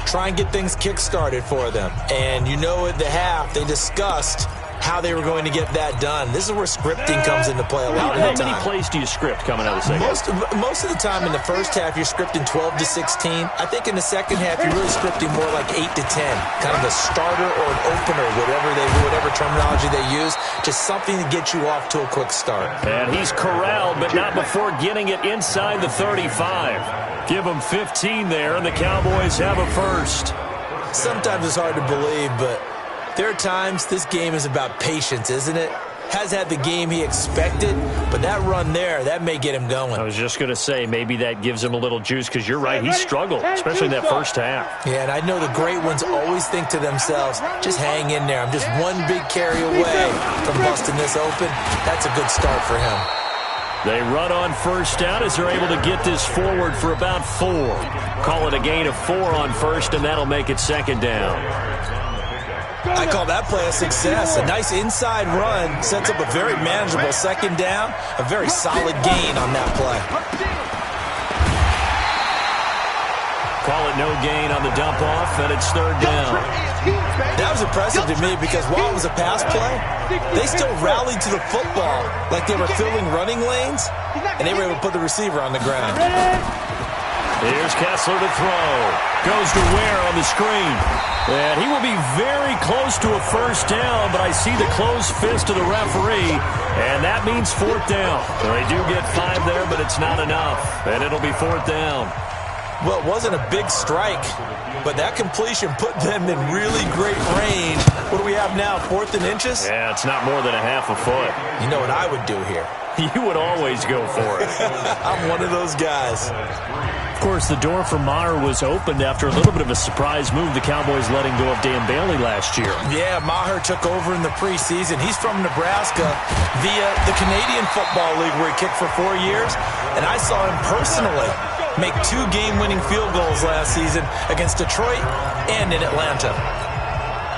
Speaker 3: Try and get things kick-started for them. And you know at the half, they discussed how they were going to get that done. This is where scripting comes into play a lot of the time.
Speaker 2: How many plays do you script coming out of the second half?
Speaker 3: Most of the time in the first half, you're scripting 12 to 16. I think in the second half, you're really scripting more like 8 to 10. Kind of a starter or an opener, whatever terminology they use. Just something to get you off to a quick start.
Speaker 2: And he's corralled, but not before getting it inside the 35. Give him 15 there, and the Cowboys have a first.
Speaker 3: Sometimes it's hard to believe, but there are times this game is about patience, isn't it? Has had the game he expected, but that run there, that may get him going.
Speaker 2: I was just going to say, maybe that gives him a little juice, because you're right, he struggled, especially in that first half.
Speaker 3: Yeah, and I know the great ones always think to themselves, just hang in there. I'm just one big carry away from busting this open. That's a good start for him.
Speaker 2: They run on first down as they're able to get this forward for about 4. Call it a gain of 4 on first, and that'll make it second down.
Speaker 3: I call that play a success. A nice inside run sets up a very manageable second down. A very solid gain on that play.
Speaker 2: Call it no gain on the dump off, and it's third down.
Speaker 3: That was impressive to me because while it was a pass play, they still rallied to the football like they were filling running lanes, and they were able to put the receiver on the ground.
Speaker 2: Here's Kessler to throw. Goes to Ware on the screen. And he will be very close to a first down, but I see the closed fist of the referee, and that means 4th down. So they do get 5 there, but it's not enough, and it'll be 4th down.
Speaker 3: Well, it wasn't a big strike, but that completion put them in really great range. What do we have now, 4th and inches?
Speaker 2: Yeah, it's not more than a half a foot.
Speaker 3: You know what I would do here?
Speaker 2: You would always go for it.
Speaker 3: I'm one of those guys.
Speaker 2: Of course, the door for Maher was opened after a little bit of a surprise move. The Cowboys letting go of Dan Bailey last year.
Speaker 3: Yeah, Maher took over in the preseason. He's from Nebraska via the Canadian Football League where he kicked for 4 years. And I saw him personally make 2 game-winning field goals last season against Detroit and in Atlanta.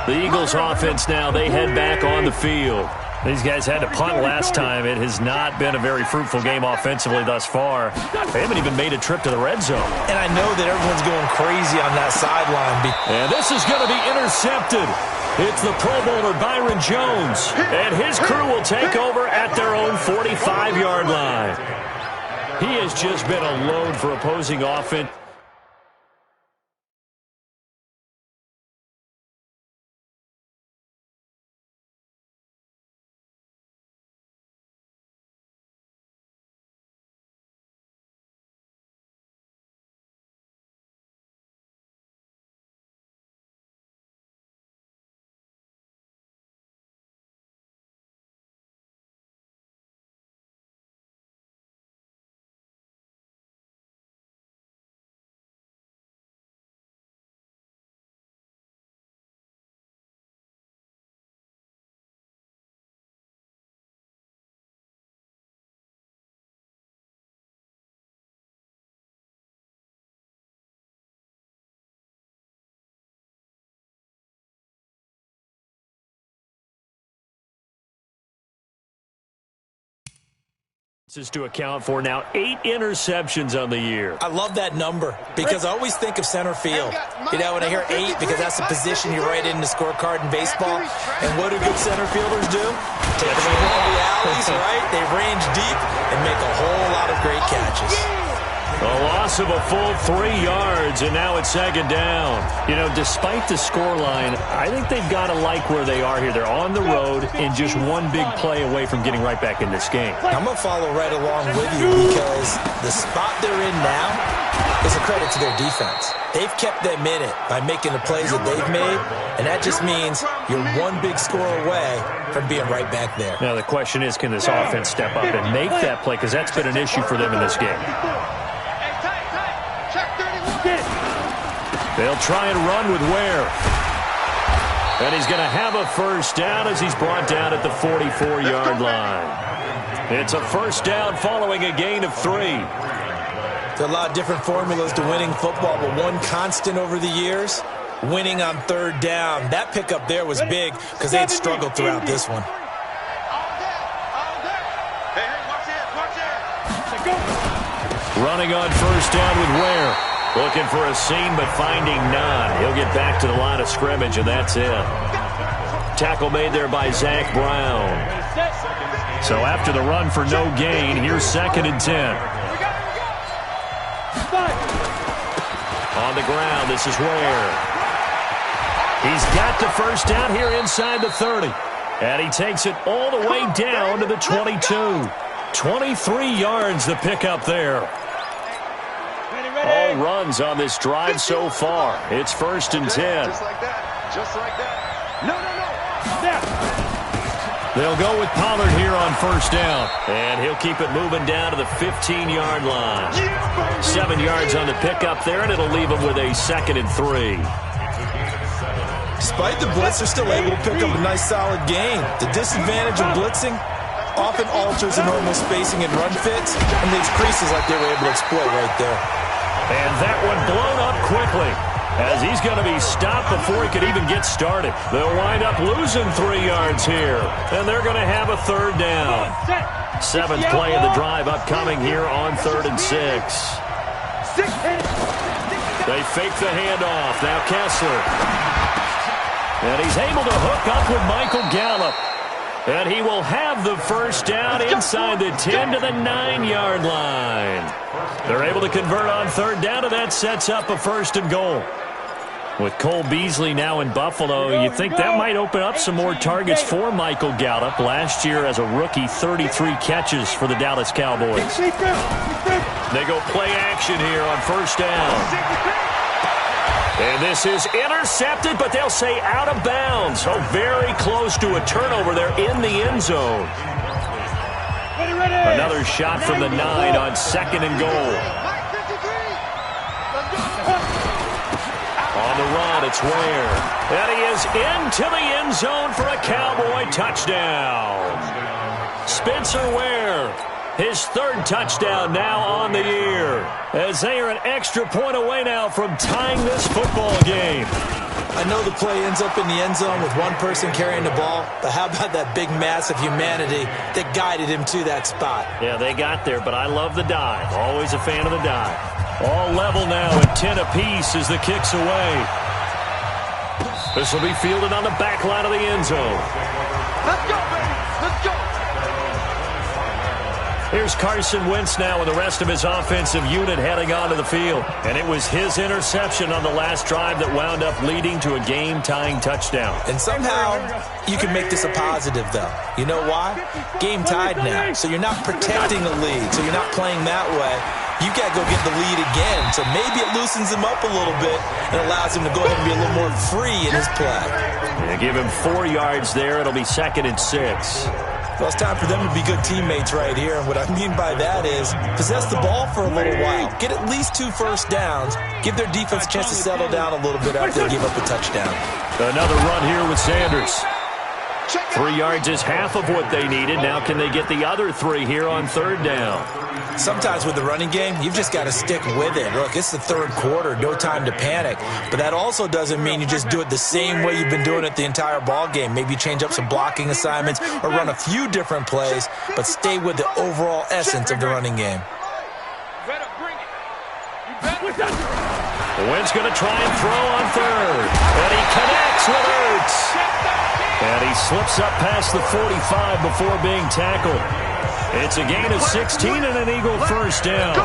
Speaker 2: The Eagles offense now, they head back on the field. These guys had to punt last time. It has not been a very fruitful game offensively thus far. They haven't even made a trip to the red zone.
Speaker 3: And I know that everyone's going crazy on that sideline.
Speaker 2: And this is going to be intercepted. It's the Pro Bowler Byron Jones. And his crew will take over at their own 45-yard line. He has just been a load for opposing offense. Is to account for now 8 interceptions on the year.
Speaker 3: I love that number because I always think of center field. You know, when I hear 8, because that's the position you write in the scorecard in baseball. And what do good center fielders do? Take them over all the alleys, right? They range deep and make a whole lot of great catches.
Speaker 2: A loss of a full 3 yards, and now it's second down. You know, despite the scoreline, I think they've got to like where they are here. They're on the road and just one big play away from getting right back in this game.
Speaker 3: I'm going to follow right along with you because the spot they're in now is a credit to their defense. They've kept them in it by making the plays that they've made, and that just means you're one big score away from being right back there.
Speaker 2: Now, the question is, can this offense step up and make that play? Because that's been an issue for them in this game. They'll try and run with Ware. And he's going to have a first down as he's brought down at the 44-yard line. It's a first down following a gain of 3.
Speaker 3: There are a lot of different formulas to winning football, but one constant over the years, winning on third down. That pickup there was big because they had struggled throughout this one.
Speaker 2: Running on first down with Ware. Looking for a seam, but finding none. He'll get back to the line of scrimmage, and that's it. Tackle made there by Zach Brown. So after the run for no gain, here's 2nd and 10. On the ground, this is Ware. He's got the first down here inside the 30. And he takes it all the way down to the 22. 23 yards the pickup there. All runs on this drive so far. It's 1st and 10.
Speaker 4: Just like that. Just like that. No.
Speaker 2: They'll go with Pollard here on first down. And he'll keep it moving down to the 15-yard line. 7 yards on the pickup there, and it'll leave him with a 2nd and 3.
Speaker 3: Despite the blitz, they're still able to pick up a nice solid gain. The disadvantage of blitzing often alters the normal spacing and run fits, and leaves creases like they were able to exploit right there.
Speaker 2: And that one blown up quickly, as he's going to be stopped before he could even get started. They'll wind up losing 3 yards here, and they're going to have a third down. 7th play of the drive upcoming here on 3rd and 6. They fake the handoff. Now Kessler. And he's able to hook up with Michael Gallup. And he will have the first down inside the 10 to the 9-yard line. They're able to convert on third down, and that sets up a 1st and goal. With Cole Beasley now in Buffalo, you think that might open up some more targets for Michael Gallup. Last year as a rookie, 33 catches for the Dallas Cowboys. They go play action here on first down. And this is intercepted, but they'll say out of bounds. So very close to a turnover there in the end zone. Another shot from the 9 on 2nd and goal. On the run, it's Ware. And he is into the end zone for a Cowboy touchdown. Spencer Ware, his 3rd touchdown now on the year, as they are an extra point away now from tying this football game.
Speaker 3: I know the play ends up in the end zone with one person carrying the ball, but how about that big mass of humanity that guided him to that spot?
Speaker 2: Yeah, they got there, but I love the dive. Always a fan of the dive. All level now at 10 apiece as the kick's away. This will be fielded on the back line of the end zone.
Speaker 4: Let's go, baby. Let's go.
Speaker 2: Here's Carson Wentz now with the rest of his offensive unit heading onto the field. And it was his interception on the last drive that wound up leading to a game-tying touchdown.
Speaker 3: And somehow you can make this a positive, though. You know why? Game tied now, so you're not protecting the lead, so you're not playing that way. You got to go get the lead again, so maybe it loosens him up a little bit and allows him to go ahead and be a little more free in his play.
Speaker 2: Yeah, give him 4 yards there. It'll be 2nd and 6.
Speaker 3: Well, it's time for them to be good teammates right here. And what I mean by that is possess the ball for a little while. Get at least 2 first downs. Give their defense a chance to settle down a little bit after they give up a touchdown.
Speaker 2: Another run here with Sanders. 3 yards is half of what they needed. Now can they get the other 3 here on third down?
Speaker 3: Sometimes with the running game, you've just got to stick with it. Look, it's the third quarter, no time to panic. But that also doesn't mean you just do it the same way you've been doing it the entire ball game. Maybe change up some blocking assignments or run a few different plays, but stay with the overall essence of the running game.
Speaker 2: Wentz going to try and throw on third. And he connects with Ertz. And he slips up past the 45 before being tackled. It's a gain of 16 and an Eagle first down.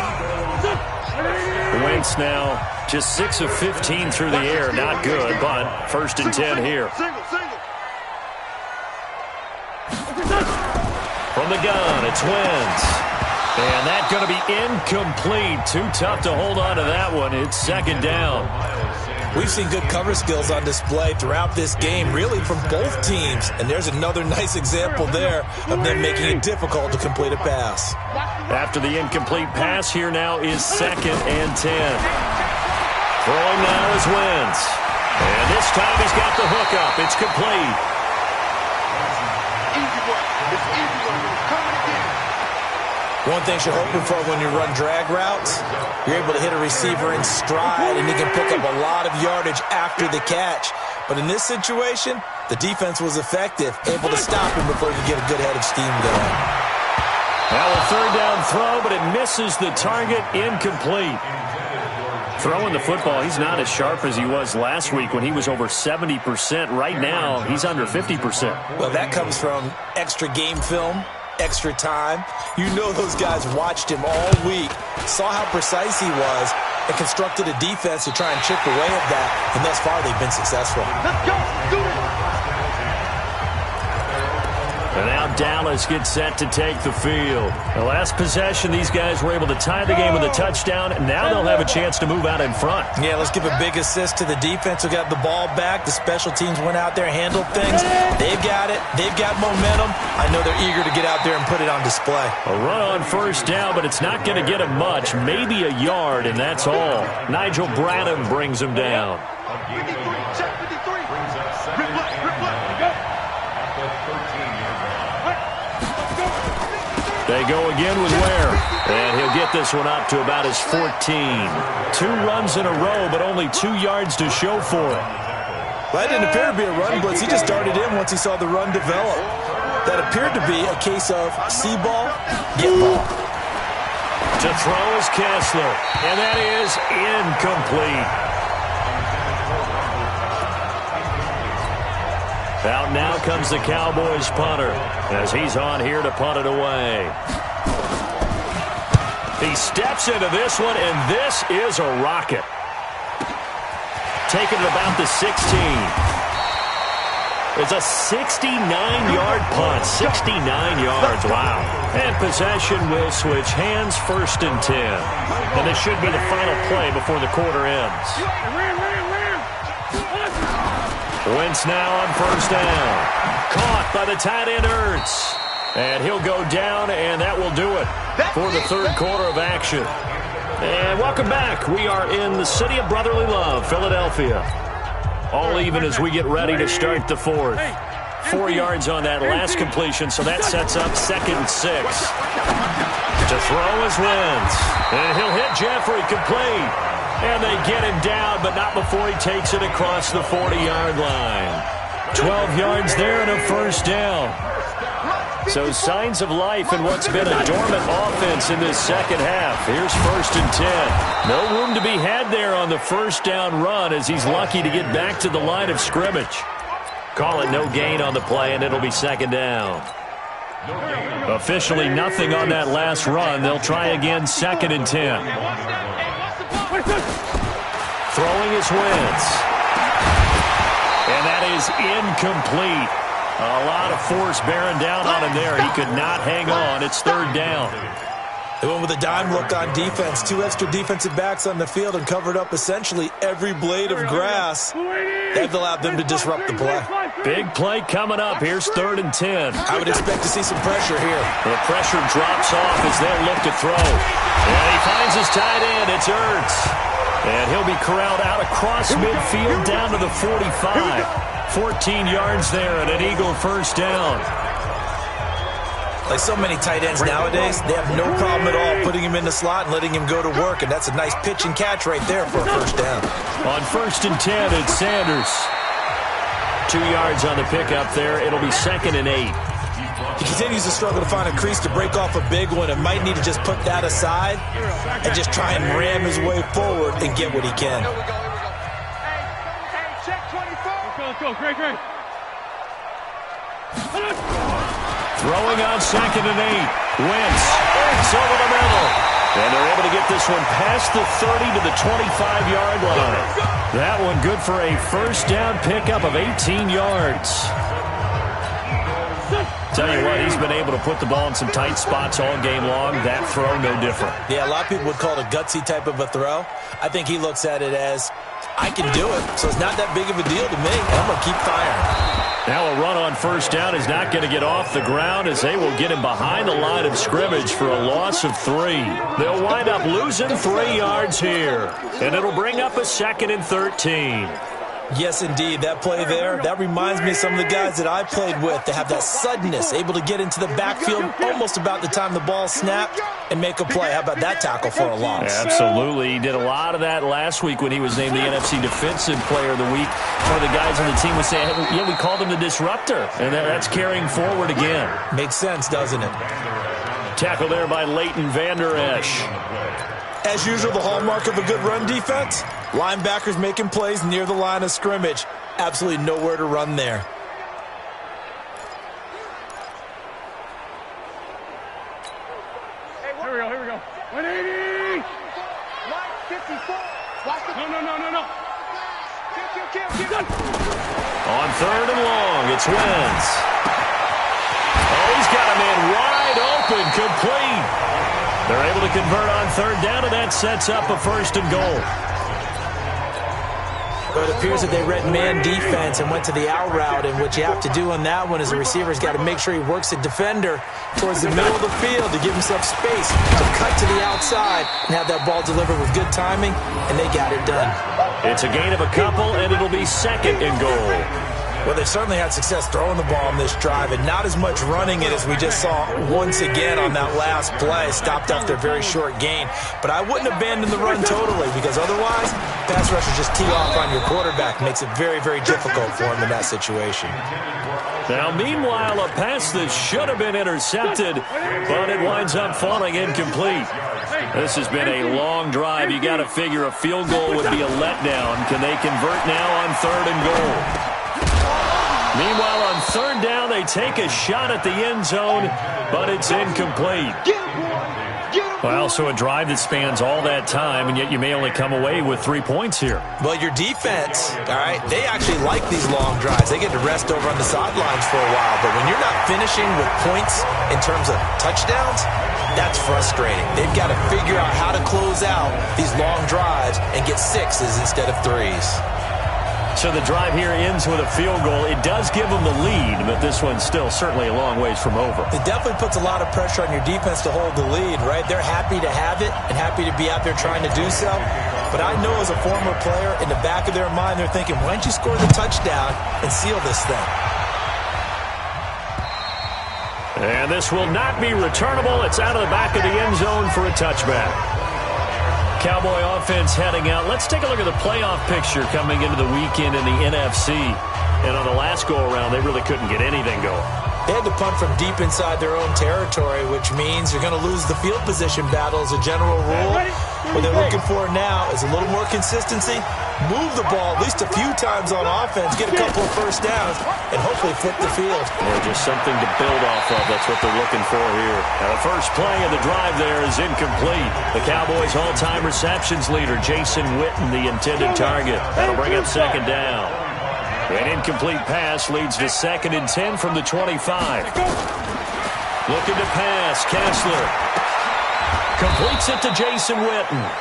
Speaker 2: Wentz now just 6 of 15 through the air. Not good, but 1st and 10 here. From the gun, it's Wentz. And that's going to be incomplete. Too tough to hold on to that one. It's 2nd down.
Speaker 3: We've seen good cover skills on display throughout this game, really from both teams. And there's another nice example there of them making it difficult to complete a pass.
Speaker 2: After the incomplete pass, here now is 2nd and 10. Throwing now is Wentz. And this time he's got the hookup. It's complete.
Speaker 4: Easy work. It's easy work. It's coming again.
Speaker 3: One thing you're hoping for when you run drag routes, you're able to hit a receiver in stride, and he can pick up a lot of yardage after the catch. But in this situation, the defense was effective, able to stop him before he could get a good head of steam going.
Speaker 2: Well, a third down throw, but it misses the target, incomplete. Throwing the football, he's not as sharp as he was last week when he was over 70%. Right now, he's under 50%.
Speaker 3: Well, that comes from extra game film, extra time. You know those guys watched him all week, saw how precise he was, and constructed a defense to try and chip away at that, and thus far they've been successful.
Speaker 4: Let's go. Do it.
Speaker 2: And now Dallas gets set to take the field. The last possession, these guys were able to tie the game with a touchdown, and now they'll have a chance to move out in front.
Speaker 3: Yeah, let's give a big assist to the defense who got the ball back. The special teams went out there, handled things. They've got it. They've got momentum. I know they're eager to get out there and put it on display.
Speaker 2: A run on first down, but it's not going to get him much. Maybe a yard, and that's all. Nigel Bradham brings him down.
Speaker 4: 53. Check 53. Reflect.
Speaker 2: They go again with Ware, and he'll get this one up to about his 14. 2 runs in a row, but only 2 yards to show for it.
Speaker 3: Well, that didn't appear to be a run blitz. He just darted in once he saw the run develop. That appeared to be a case of see ball, get ball.
Speaker 2: To throw is Kessler, and that is incomplete. Out now comes the Cowboys punter as he's on here to punt it away. He steps into this one, and this is a rocket. Taking it about the 16. It's a 69-yard punt. 69 yards, wow. And possession will switch hands, 1st and 10. And this should be the final play before the quarter ends. Wentz now on first down. Caught by the tight end Ertz. And he'll go down, and that will do it for the third quarter of action. And welcome back. We are in the city of brotherly love, Philadelphia. All even as we get ready to start the fourth. 4 yards on that last completion, so that sets up 2nd and 6. To throw is Wentz. And he'll hit Jeffrey, complete. And they get him down, but not before he takes it across the 40-yard line. 12 yards there and a first down. So signs of life in what's been a dormant offense in this second half. Here's 1st and 10. No room to be had there on the first down run as he's lucky to get back to the line of scrimmage. Call it no gain on the play, and it'll be 2nd down. Officially nothing on that last run. They'll try again, 2nd and 10. Throwing is Wentz. And that is incomplete. A lot of force bearing down on him there. He could not hang on. It's 3rd down.
Speaker 3: They went with a dime look on defense. 2 extra defensive backs on the field and covered up essentially every blade of grass. They've allowed them to disrupt the play.
Speaker 2: Big play coming up. Here's 3rd and 10.
Speaker 3: I would expect to see some pressure here.
Speaker 2: The pressure drops off as they'll look to throw. And he finds his tight end. It's Ertz. And he'll be corralled out across midfield down to the 45. 14 yards there and an Eagle first down.
Speaker 3: Like so many tight ends nowadays, they have no problem at all putting him in the slot and letting him go to work. And that's a nice pitch and catch right there for a first down.
Speaker 2: On 1st and 10, it's Sanders. 2 yards on the pickup there. It'll be 2nd and 8.
Speaker 3: He continues to struggle to find a crease to break off a big one and might need to just put that aside and just try and ram his way forward and get what he can.
Speaker 4: Hey, check 24.
Speaker 5: Let's go. Great.
Speaker 2: Throwing on 2nd and 8. Wentz. It's over the middle. And they're able to get this one past the 30 to the 25-yard line. That one good for a first down pickup of 18 yards. Tell you what, he's been able to put the ball in some tight spots all game long. That throw, no different.
Speaker 3: Yeah, a lot of people would call it a gutsy type of a throw. I think he looks at it as, I can do it, so it's not that big of a deal to me. I'm going to keep firing.
Speaker 2: Now a run on first down is not going to get off the ground as they will get him behind the line of scrimmage for a loss of 3. They'll wind up losing 3 yards here. And it'll bring up a 2nd and 13.
Speaker 3: Yes, indeed. That play there, that reminds me of some of the guys that I played with. They have that suddenness, able to get into the backfield almost about the time the ball snapped and make a play. How about that tackle for a loss?
Speaker 2: Absolutely. He did a lot of that last week when he was named the NFC Defensive Player of the Week. One of the guys on the team would say, hey, yeah, we called him the disruptor, and that's carrying forward again.
Speaker 3: Makes sense, doesn't it?
Speaker 2: Tackle there by Leighton Vander Esch.
Speaker 3: As usual, the hallmark of a good run defense, linebackers making plays near the line of scrimmage. Absolutely nowhere to run there.
Speaker 5: Here we go. 180!
Speaker 4: Line 54. Watch the...
Speaker 5: No.
Speaker 4: Kill.
Speaker 2: On third and long, it's Wentz. Oh, he's got a man wide open, complete. They're able to convert on third down, and that sets up a first and goal.
Speaker 3: But it appears that they read man defense and went to the out route, and what you have to do on that one is the receiver's got to make sure he works the defender towards the middle of the field to give himself space to cut to the outside and have that ball delivered with good timing, and they got it done.
Speaker 2: It's a gain of a couple, and it'll be second and goal.
Speaker 3: Well, they certainly had success throwing the ball on this drive, and not as much running it as we just saw once again on that last play. Stopped after a very short gain. But I wouldn't abandon the run totally, because otherwise, pass rushers just tee off on your quarterback. Makes it very, very difficult for him in that situation.
Speaker 2: Now, meanwhile, a pass that should have been intercepted, but it winds up falling incomplete. This has been a long drive. You got to figure a field goal would be a letdown. Can they convert now on third and goal? Meanwhile, on third down, they take a shot at the end zone, but it's incomplete. Well, so a drive that spans all that time, and yet you may only come away with 3 points here.
Speaker 3: Well, your defense, all right, they actually like these long drives. They get to rest over on the sidelines for a while, but when you're not finishing with points in terms of touchdowns, that's frustrating. They've got to figure out how to close out these long drives and get sixes instead of threes.
Speaker 2: So the drive here ends with a field goal. It does give them the lead, but this one's still certainly a long ways from over.
Speaker 3: It definitely puts a lot of pressure on your defense to hold the lead, right? They're happy to have it and happy to be out there trying to do so. But I know as a former player, in the back of their mind, they're thinking, why don't you score the touchdown and seal this thing?
Speaker 2: And this will not be returnable. It's out of the back of the end zone for a touchback. Cowboy offense heading out. Let's take a look at the playoff picture coming into the weekend in the NFC. And on the last go-around, they really couldn't get anything going.
Speaker 3: They had to punt from deep inside their own territory, which means you're going to lose the field position battle as a general rule. What they're looking for now is a little more consistency, move the ball at least a few times on offense, get a couple of first downs, and hopefully flip the field.
Speaker 2: Or just something to build off of. That's what they're looking for here. Now, the first play of the drive there is incomplete. The Cowboys' all-time receptions leader, Jason Witten, the intended target. That'll bring up second down. An incomplete pass leads to 2nd and 10 from the 25. Looking to pass, Kessler completes it to Jason Witten.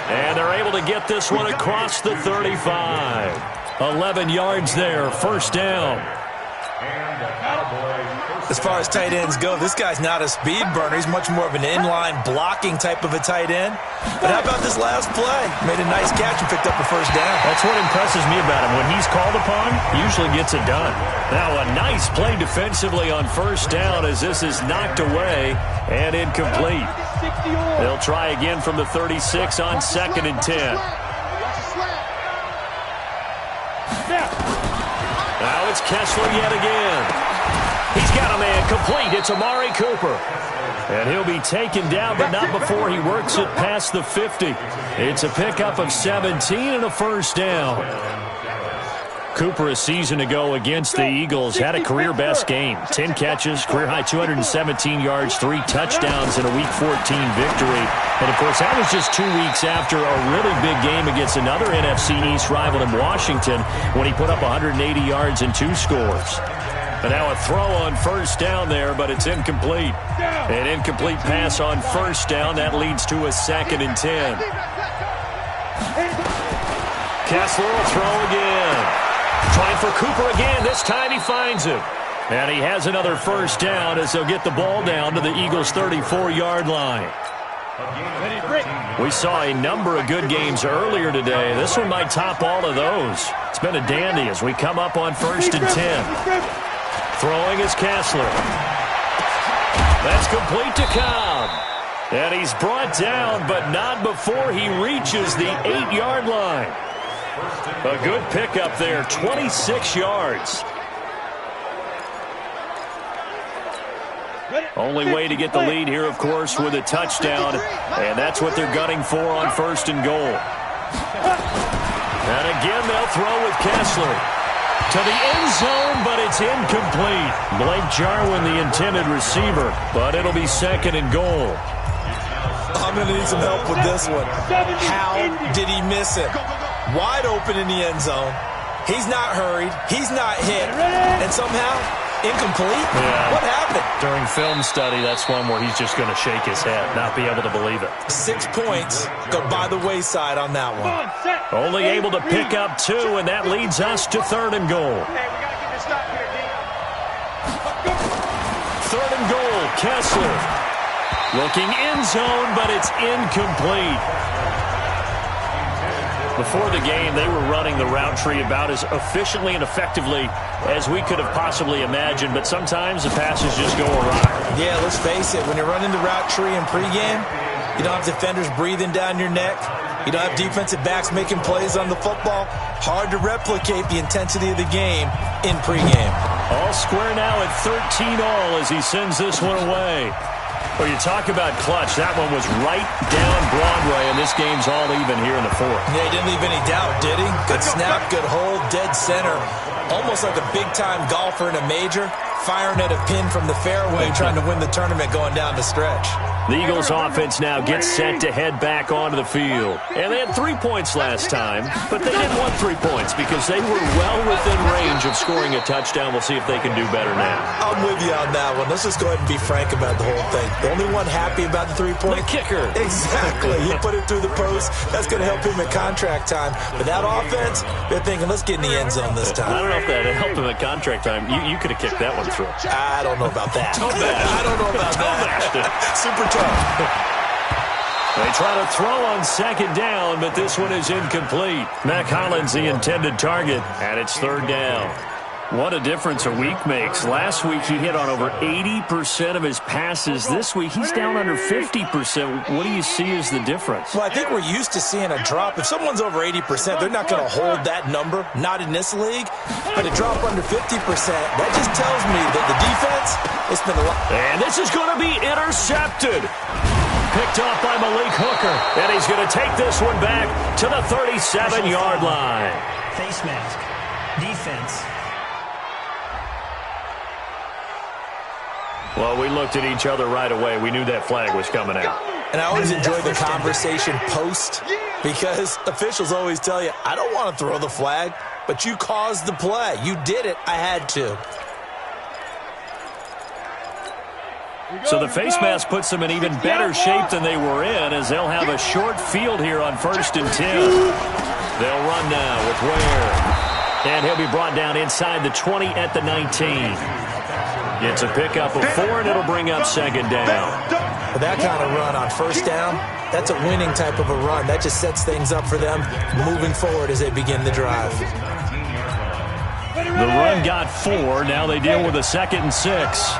Speaker 2: And they're able to get this one across the 35. 11 yards there, first down.
Speaker 3: As far as tight ends go, this guy's not a speed burner. He's much more of an inline blocking type of a tight end. But how about this last play? Made a nice catch and picked up a first down.
Speaker 2: That's what impresses me about him. When he's called upon, he usually gets it done. Now a nice play defensively on first down as this is knocked away and incomplete. They'll try again from the 36 on 2nd and 10. Now it's Kessler yet again. He's got a man complete. It's Amari Cooper. And he'll be taken down, but not before he works it past the 50. It's a pickup of 17 and a first down. Cooper a season ago against the Eagles had a career-best game. 10 catches, career-high 217 yards, 3 touchdowns in a Week 14 victory. And, of course, that was just 2 weeks after a really big game against another NFC East rival in Washington when he put up 180 yards and 2 scores. And now a throw on first down there, but it's incomplete. An incomplete pass on first down. That leads to a 2nd and 10. Kessler will throw again. Trying for Cooper again. This time he finds him. And he has another first down as they'll get the ball down to the Eagles' 34-yard line. We saw a number of good games earlier today. This one might top all of those. It's been a dandy as we come up on 1st and 10. Throwing is Kessler. That's complete to Cobb. And he's brought down, but not before he reaches the 8-yard line. A good pickup there, 26 yards. Only way to get the lead here, of course, with a touchdown, and that's what they're gunning for on 1st and goal. And again, they'll throw with Kessler. To the end zone, but it's incomplete. Blake Jarwin, the intended receiver, but it'll be 2nd and goal.
Speaker 3: I'm going to need some help with this one. How did he miss it? Wide open in the end zone. He's not hurried. He's not hit. And somehow, incomplete?
Speaker 2: Yeah.
Speaker 3: What happened?
Speaker 2: During film study, that's one where he's just going to shake his head, not be able to believe it.
Speaker 3: 6 points go by the wayside on that one.
Speaker 2: Only able to pick up 2, and that leads us to 3rd and goal.
Speaker 4: Hey, we got to get this stop here, D.
Speaker 2: 3rd and goal, Kessler. Looking end zone, but it's incomplete. Before the game, they were running the route tree about as efficiently and effectively as we could have possibly imagined, but sometimes the passes just go awry.
Speaker 3: Yeah, let's face it. When you're running the route tree in pregame, you don't have defenders breathing down your neck. You don't have defensive backs making plays on the football. Hard to replicate the intensity of the game in pregame.
Speaker 2: All square now at 13-all as he sends this one away. Well, you talk about clutch. That one was right down Broadway, and this game's all even here in the 4th.
Speaker 3: Yeah, he didn't leave any doubt, did he? Good snap, good hold, dead center. Almost like a big-time golfer in a major, firing at a pin from the fairway, trying to win the tournament going down the stretch.
Speaker 2: The Eagles offense now gets set to head back onto the field. And they had 3 points last time, but they didn't want 3 points because they were well within range of scoring a touchdown. We'll see if they can do better now.
Speaker 3: I'm with you on that one. Let's just go ahead and be frank about the whole thing. The only one happy about the 3-point?
Speaker 2: The kicker.
Speaker 3: Exactly. He put it through the post. That's going to help him at contract time. But that offense, they're thinking, let's get in the end zone this time.
Speaker 2: I don't know if that helped him at contract time. You could have kicked that one through.
Speaker 3: I don't know about that.
Speaker 2: I
Speaker 3: don't know about that. Super tough.
Speaker 2: They try to throw on 2nd down, but this one is incomplete. Mac Hollins, the intended target, and it's 3rd down. What a difference a week makes. Last week he hit on over 80% of his passes. This week he's down under 50%. What do you see as the difference?
Speaker 3: Well, I think we're used to seeing a drop. If someone's over 80%, they're not going to hold that number, not in this league. But a drop under 50%, that just tells me that the defense, it's been a lot.
Speaker 2: And this is going to be intercepted. Picked off by Malik Hooker. And he's going to take this one back to the 37-yard line.
Speaker 6: Face mask. Defense.
Speaker 2: Well, we looked at each other right away. We knew that flag was coming out.
Speaker 3: And I always enjoy the conversation post because officials always tell you, I don't want to throw the flag, but you caused the play. You did it. I had to.
Speaker 2: So the face mask puts them in even better shape than they were in as they'll have a short field here on 1st and 10. They'll run now with Ware. And he'll be brought down inside the 20 at the 19. It's a pickup of 4, and it'll bring up 2nd down.
Speaker 3: With that kind of run on 1st down, that's a winning type of a run. That just sets things up for them moving forward as they begin the drive.
Speaker 2: The run got 4. Now they deal with a 2nd and 6.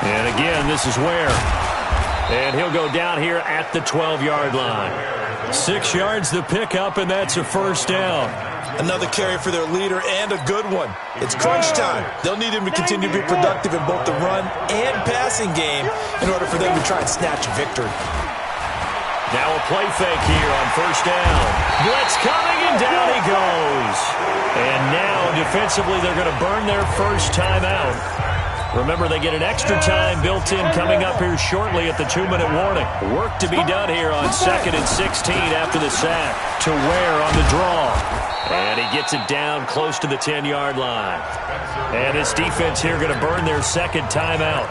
Speaker 2: And again, this is Ware. And he'll go down here at the 12-yard line. 6 yards the pickup, and that's a 1st down.
Speaker 3: Another carry for their leader and a good one. It's crunch time. They'll need him to continue to be productive in both the run and passing game in order for them to try and snatch victory.
Speaker 2: Now a play fake here on 1st down. Blitz coming, and down he goes. And now defensively they're going to burn their first timeout. Remember, they get an extra time built in coming up here shortly at the 2-minute warning. Work to be done here on 2nd and 16 after the sack. To Ware on the draw. And he gets it down close to the 10-yard line. And this defense here going to burn their 2nd timeout.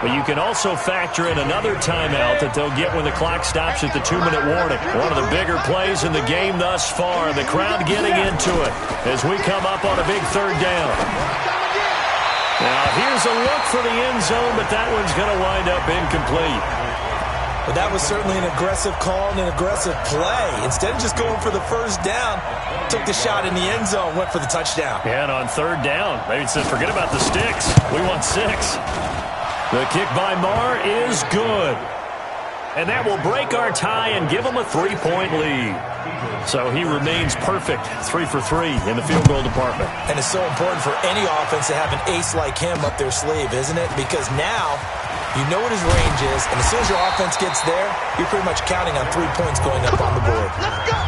Speaker 2: But you can also factor in another timeout that they'll get when the clock stops at the 2-minute warning. One of the bigger plays in the game thus far. The crowd getting into it as we come up on a big 3rd down. Now here's a look for the end zone, but that one's going to wind up incomplete.
Speaker 3: But that was certainly an aggressive call and an aggressive play. Instead of just going for the first down, took the shot in the end zone, went for the touchdown.
Speaker 2: Yeah, and on third down, maybe said, forget about the sticks. We want 6. The kick by Marr is good. And that will break our tie and give them a 3-point lead. So he remains perfect, 3 for 3 in the field goal department.
Speaker 3: And it's so important for any offense to have an ace like him up their sleeve, isn't it? Because now you know what his range is, and as soon as your offense gets there, you're pretty much counting on 3 points going up on the board.
Speaker 4: Let's go!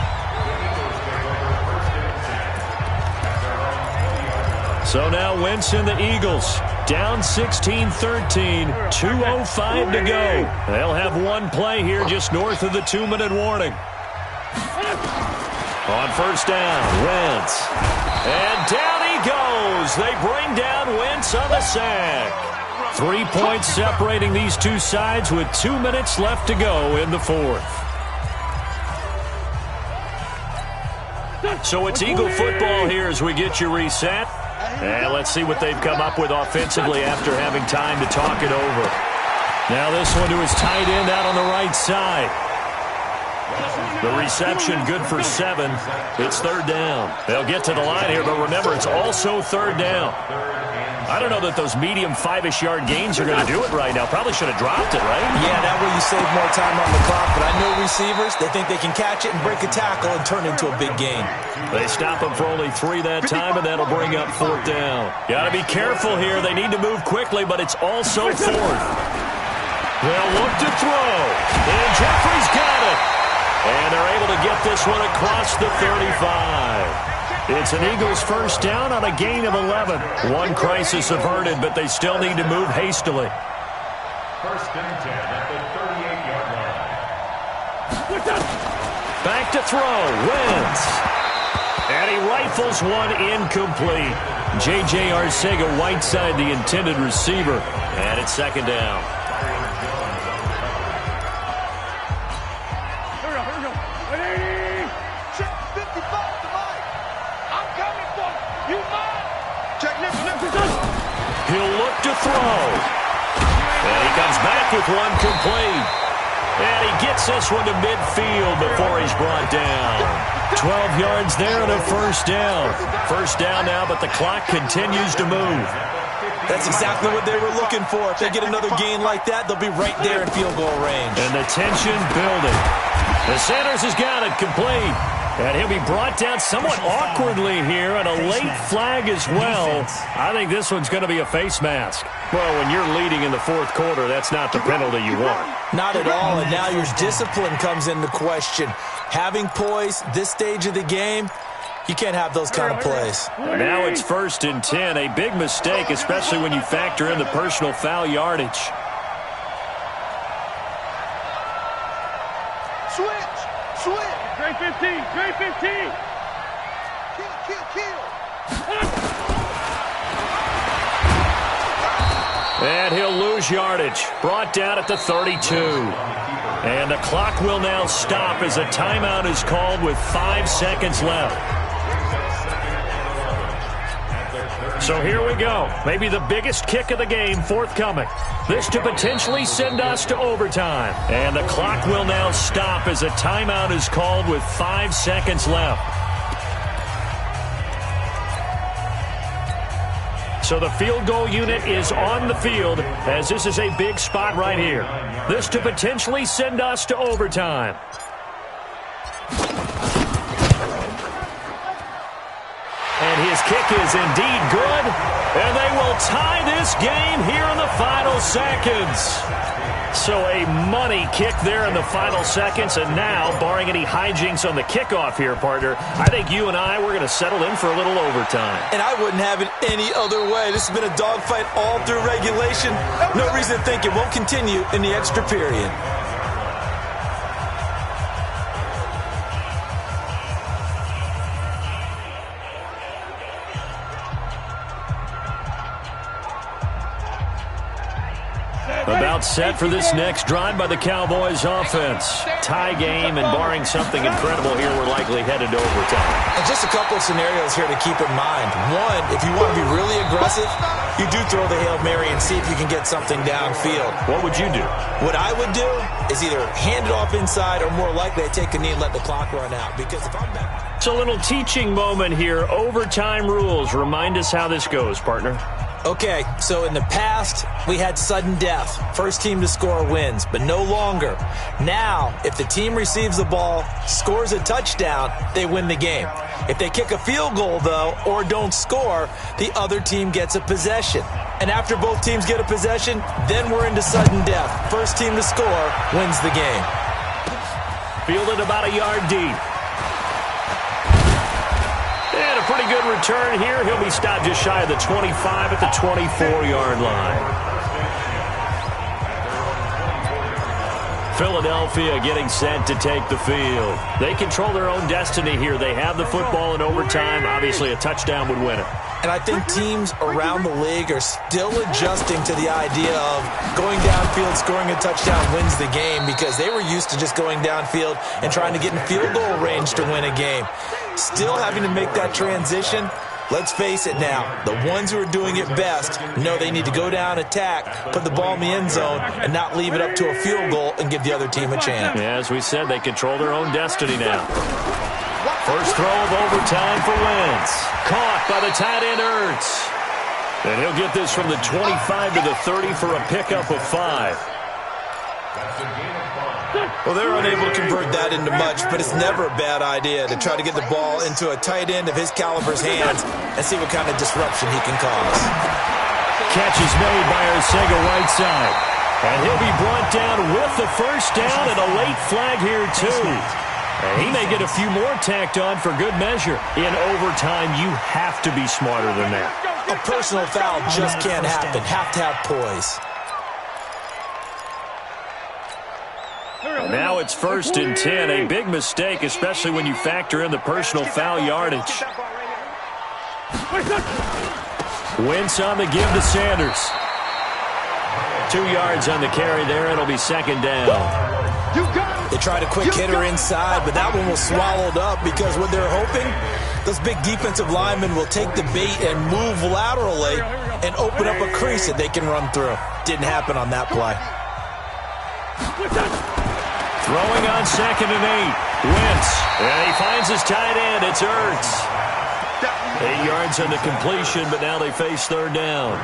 Speaker 2: So now Wentz and the Eagles down 16-13, 2:05 to go. They'll have one play here just north of the 2-minute warning. On first down, Wentz. And down he goes. They bring down Wentz on the sack. 3 points separating these two sides with 2 minutes left to go in the fourth. So it's Eagle football here as we get you reset. And let's see what they've come up with offensively after having time to talk it over. Now this one to his tight end out on the right side. The reception good for 7. It's third down. They'll get to the line here, but remember, it's also third down. I don't know that those medium 5-ish yard gains are going to do it right now. Probably should have dropped it, right?
Speaker 3: Yeah, that way you save more time on the clock. But I know receivers, they think they can catch it and break a tackle and turn into a big gain.
Speaker 2: They stop him for only 3 that time, and that'll bring up fourth down. Got to be careful here. They need to move quickly, but it's also fourth. They'll look to throw. And Jeffrey's got it. And they're able to get this one across the 35. It's an Eagles first down on a gain of 11. One crisis averted, but they still need to move hastily.
Speaker 5: First and 10 at the 38-yard line.
Speaker 2: Back to throw. Wentz. And he rifles one incomplete. J.J. Arcega-Whiteside, the intended receiver. And it's second down. He'll look to throw. And he comes back with one complete. And he gets this one to midfield before he's brought down. 12 yards there and a first down. First down now, but the clock continues to move.
Speaker 3: That's exactly what they were looking for. If they get another gain like that, they'll be right there in field goal range.
Speaker 2: And the tension building. The Sanders has got it complete. And he'll be brought down somewhat awkwardly here, and a late flag as well. I think this one's going to be a face mask. Well, when you're leading in the fourth quarter, that's not the penalty you want.
Speaker 3: Not at all, and now your discipline comes into question. Having poise this stage of the game, you can't have those kind of plays.
Speaker 2: Now it's first and 10, a big mistake, especially when you factor in the personal foul yardage.
Speaker 4: Switch!
Speaker 5: Great 15! Great 15!
Speaker 4: Kill!
Speaker 2: And he'll lose yardage. Brought down at the 32. And the clock will now stop as a timeout is called with 5 seconds left. So here we go. Maybe the biggest kick of the game forthcoming. This to potentially send us to overtime. And the clock will now stop as a timeout is called with 5 seconds left. So the field goal unit is on the field as this is a big spot right here. This to potentially send us to overtime. And his kick is indeed good. And they will tie this game here in the final seconds. So a money kick there in the final seconds. And now, barring any hijinks on the kickoff here, partner, I think you and I, we're going to settle in for a little overtime.
Speaker 3: And I wouldn't have it any other way. This has been a dogfight all through regulation. No reason to think it won't continue in the extra period.
Speaker 2: About set for this next drive by the Cowboys offense. Tie game, and barring something incredible here, we're likely headed to overtime.
Speaker 3: And just a couple of scenarios here to keep in mind. One, if you want to be really aggressive, you do throw the Hail Mary and see if you can get something downfield.
Speaker 2: What would you do?
Speaker 3: What I would do is either hand it off inside or more likely I take a knee and let the clock run out. Because if I'm back...
Speaker 2: It's a little teaching moment here. Overtime rules. Remind us how this goes, partner.
Speaker 3: Okay, so in the past, we had sudden death. First team to score wins, but no longer. Now, if the team receives the ball, scores a touchdown, they win the game. If they kick a field goal, though, or don't score, the other team gets a possession. And after both teams get a possession, then we're into sudden death. First team to score wins the game.
Speaker 2: Fielded about a yard deep. And a pretty good return here. He'll be stopped just shy of the 25 at the 24-yard line. Philadelphia getting set to take the field. They control their own destiny here. They have the football in overtime. Obviously, a touchdown would win it.
Speaker 3: And I think teams around the league are still adjusting to the idea of going downfield, scoring a touchdown wins the game, because they were used to just going downfield and trying to get in field goal range to win a game. Still having to make that transition. Let's face it now, the ones who are doing it best know they need to go down, attack, put the ball in the end zone, and not leave it up to a field goal and give the other team a chance.
Speaker 2: Yeah, as we said, they control their own destiny now. First throw of overtime for Wentz. Caught by the tight end Ertz. And he'll get this from the 25 to the 30 for a pickup of 5.
Speaker 3: Well, they're unable to convert that into much, but it's never a bad idea to try to get the ball into a tight end of his caliber's hands and see what kind of disruption he can cause.
Speaker 2: Catch is made by Arcega right side. And he'll be brought down with the first down and a late flag here, too. And he may get a few more tacked on for good measure. In overtime, you have to be smarter than that.
Speaker 3: A personal foul just can't happen. Have to have poise.
Speaker 2: And now it's 1st and 10. A big mistake, especially when you factor in the personal foul yardage. Wentz on the give to Sanders. 2 yards on the carry there. It'll be 2nd down.
Speaker 3: They tried a quick hitter inside, but that one was swallowed up because what they're hoping, those big defensive linemen will take the bait and move laterally and open up a crease that they can run through. Didn't happen on that play.
Speaker 2: Throwing on 2nd and 8. Wentz. And he finds his tight end. It's Ertz. 8 yards on the completion, but now they face 3rd down.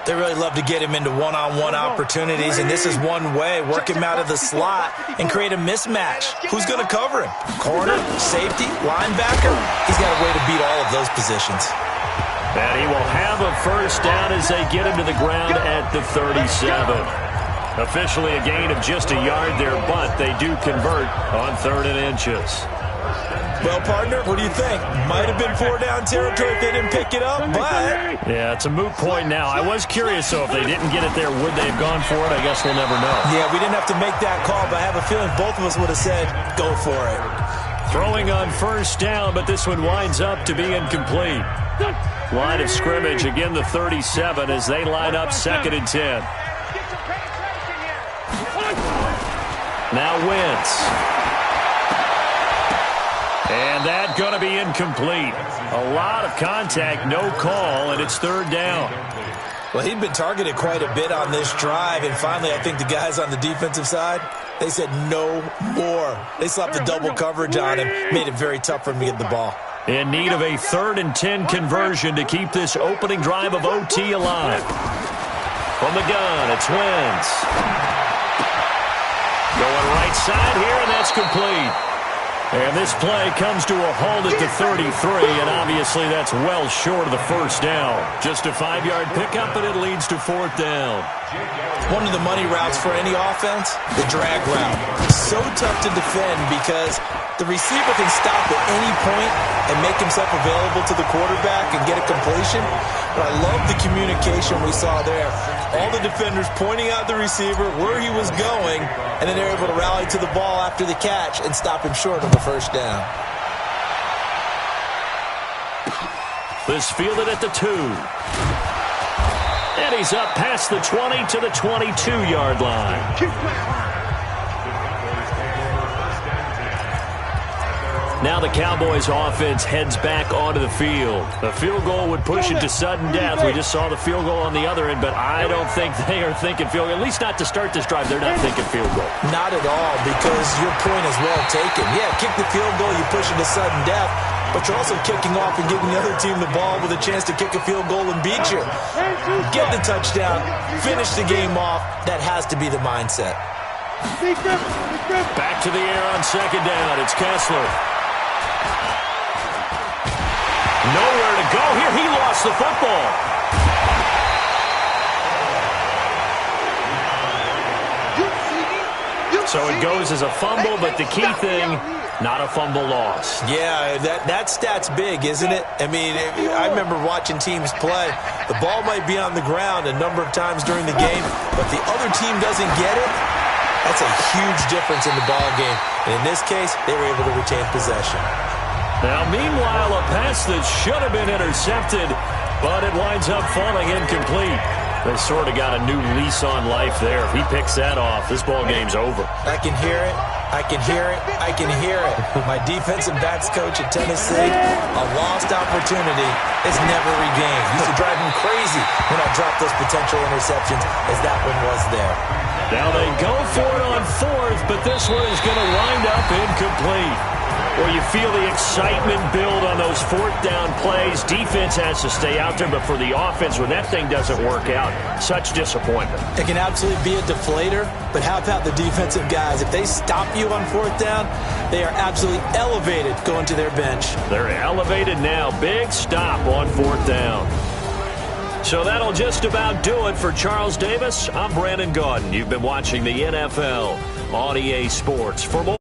Speaker 3: They really love to get him into one-on-one opportunities, and this is one way. Work him out of the slot and create a mismatch. Who's going to cover him? Corner, safety, linebacker? He's got a way to beat all of those positions.
Speaker 2: And he will have a first down as they get him to the ground at the 37. Officially a gain of just a yard there, but they do convert on 3rd and inches.
Speaker 3: Well, partner, what do you think? Might have been 4-down territory if they didn't pick it up, but...
Speaker 2: Yeah, it's a moot point now. I was curious, though, if they didn't get it there, would they have gone for it? I guess we'll never know.
Speaker 3: Yeah, we didn't have to make that call, but I have a feeling both of us would have said, go for it.
Speaker 2: Throwing on 1st down, but this one winds up to be incomplete. Line of scrimmage, again the 37 as they line up 2nd and 10. Now Wentz. And that's going to be incomplete. A lot of contact, no call, and it's 3rd down.
Speaker 3: Well, he'd been targeted quite a bit on this drive, and finally I think the guys on the defensive side, they said no more. They slapped the double coverage on him, made it very tough for him to get the ball.
Speaker 2: In need of a 3rd and 10 conversion to keep this opening drive of OT alive. From the gun, it's Wentz. Going right side here, and that's complete. And this play comes to a halt at the 33, and obviously that's well short of the first down. Just a 5-yard pickup, and it leads to 4th down.
Speaker 3: One of the money routes for any offense, the drag route. So tough to defend because the receiver can stop at any point and make himself available to the quarterback and get a completion. But I love the communication we saw there. All the defenders pointing out the receiver, where he was going, and then they're able to rally to the ball after the catch and stop him short of the first down.
Speaker 2: This fielded at the 2. And he's up past the 20 to the 22-yard line.
Speaker 5: Keep playing hard.
Speaker 2: Now the Cowboys offense heads back onto the field. The field goal would push it to sudden death. We just saw the field goal on the other end, but I don't think they are thinking field goal. At least not to start this drive. They're not thinking field goal.
Speaker 3: Not at all, because your point is well taken. Yeah, kick the field goal, you push it to sudden death, but you're also kicking off and giving the other team the ball with a chance to kick a field goal and beat you. Get the touchdown, finish the game off. That has to be the mindset.
Speaker 2: Back to the air on second down. It's Kessler. Nowhere to go here. He lost the football. So it goes as a fumble, but the key thing, not a fumble loss.
Speaker 3: Yeah, that stat's big, isn't it? I mean, I remember watching teams play. The ball might be on the ground a number of times during the game, but the other team doesn't get it. That's a huge difference in the ball game. And in this case, they were able to retain possession.
Speaker 2: Now, meanwhile, a pass that should have been intercepted, but it winds up falling incomplete. They sort of got a new lease on life there. If he picks that off, this ball game's over.
Speaker 3: I can hear it. I can hear it. I can hear it. My defensive backs coach at Tennessee, a lost opportunity is never regained. Used to drive him crazy when I dropped those potential interceptions, as that one was there.
Speaker 2: Now they go for it on fourth, but this one is going to wind up incomplete. Well, you feel the excitement build on those fourth down plays. Defense has to stay out there, but for the offense, when that thing doesn't work out, such disappointment.
Speaker 3: It can absolutely be a deflator, but how about the defensive guys? If they stop you on fourth down, they are absolutely elevated going to their bench.
Speaker 2: They're elevated now. Big stop on fourth down. So that'll just about do it for Charles Davis. I'm Brandon Gaudin. You've been watching the NFL on EA Sports. For more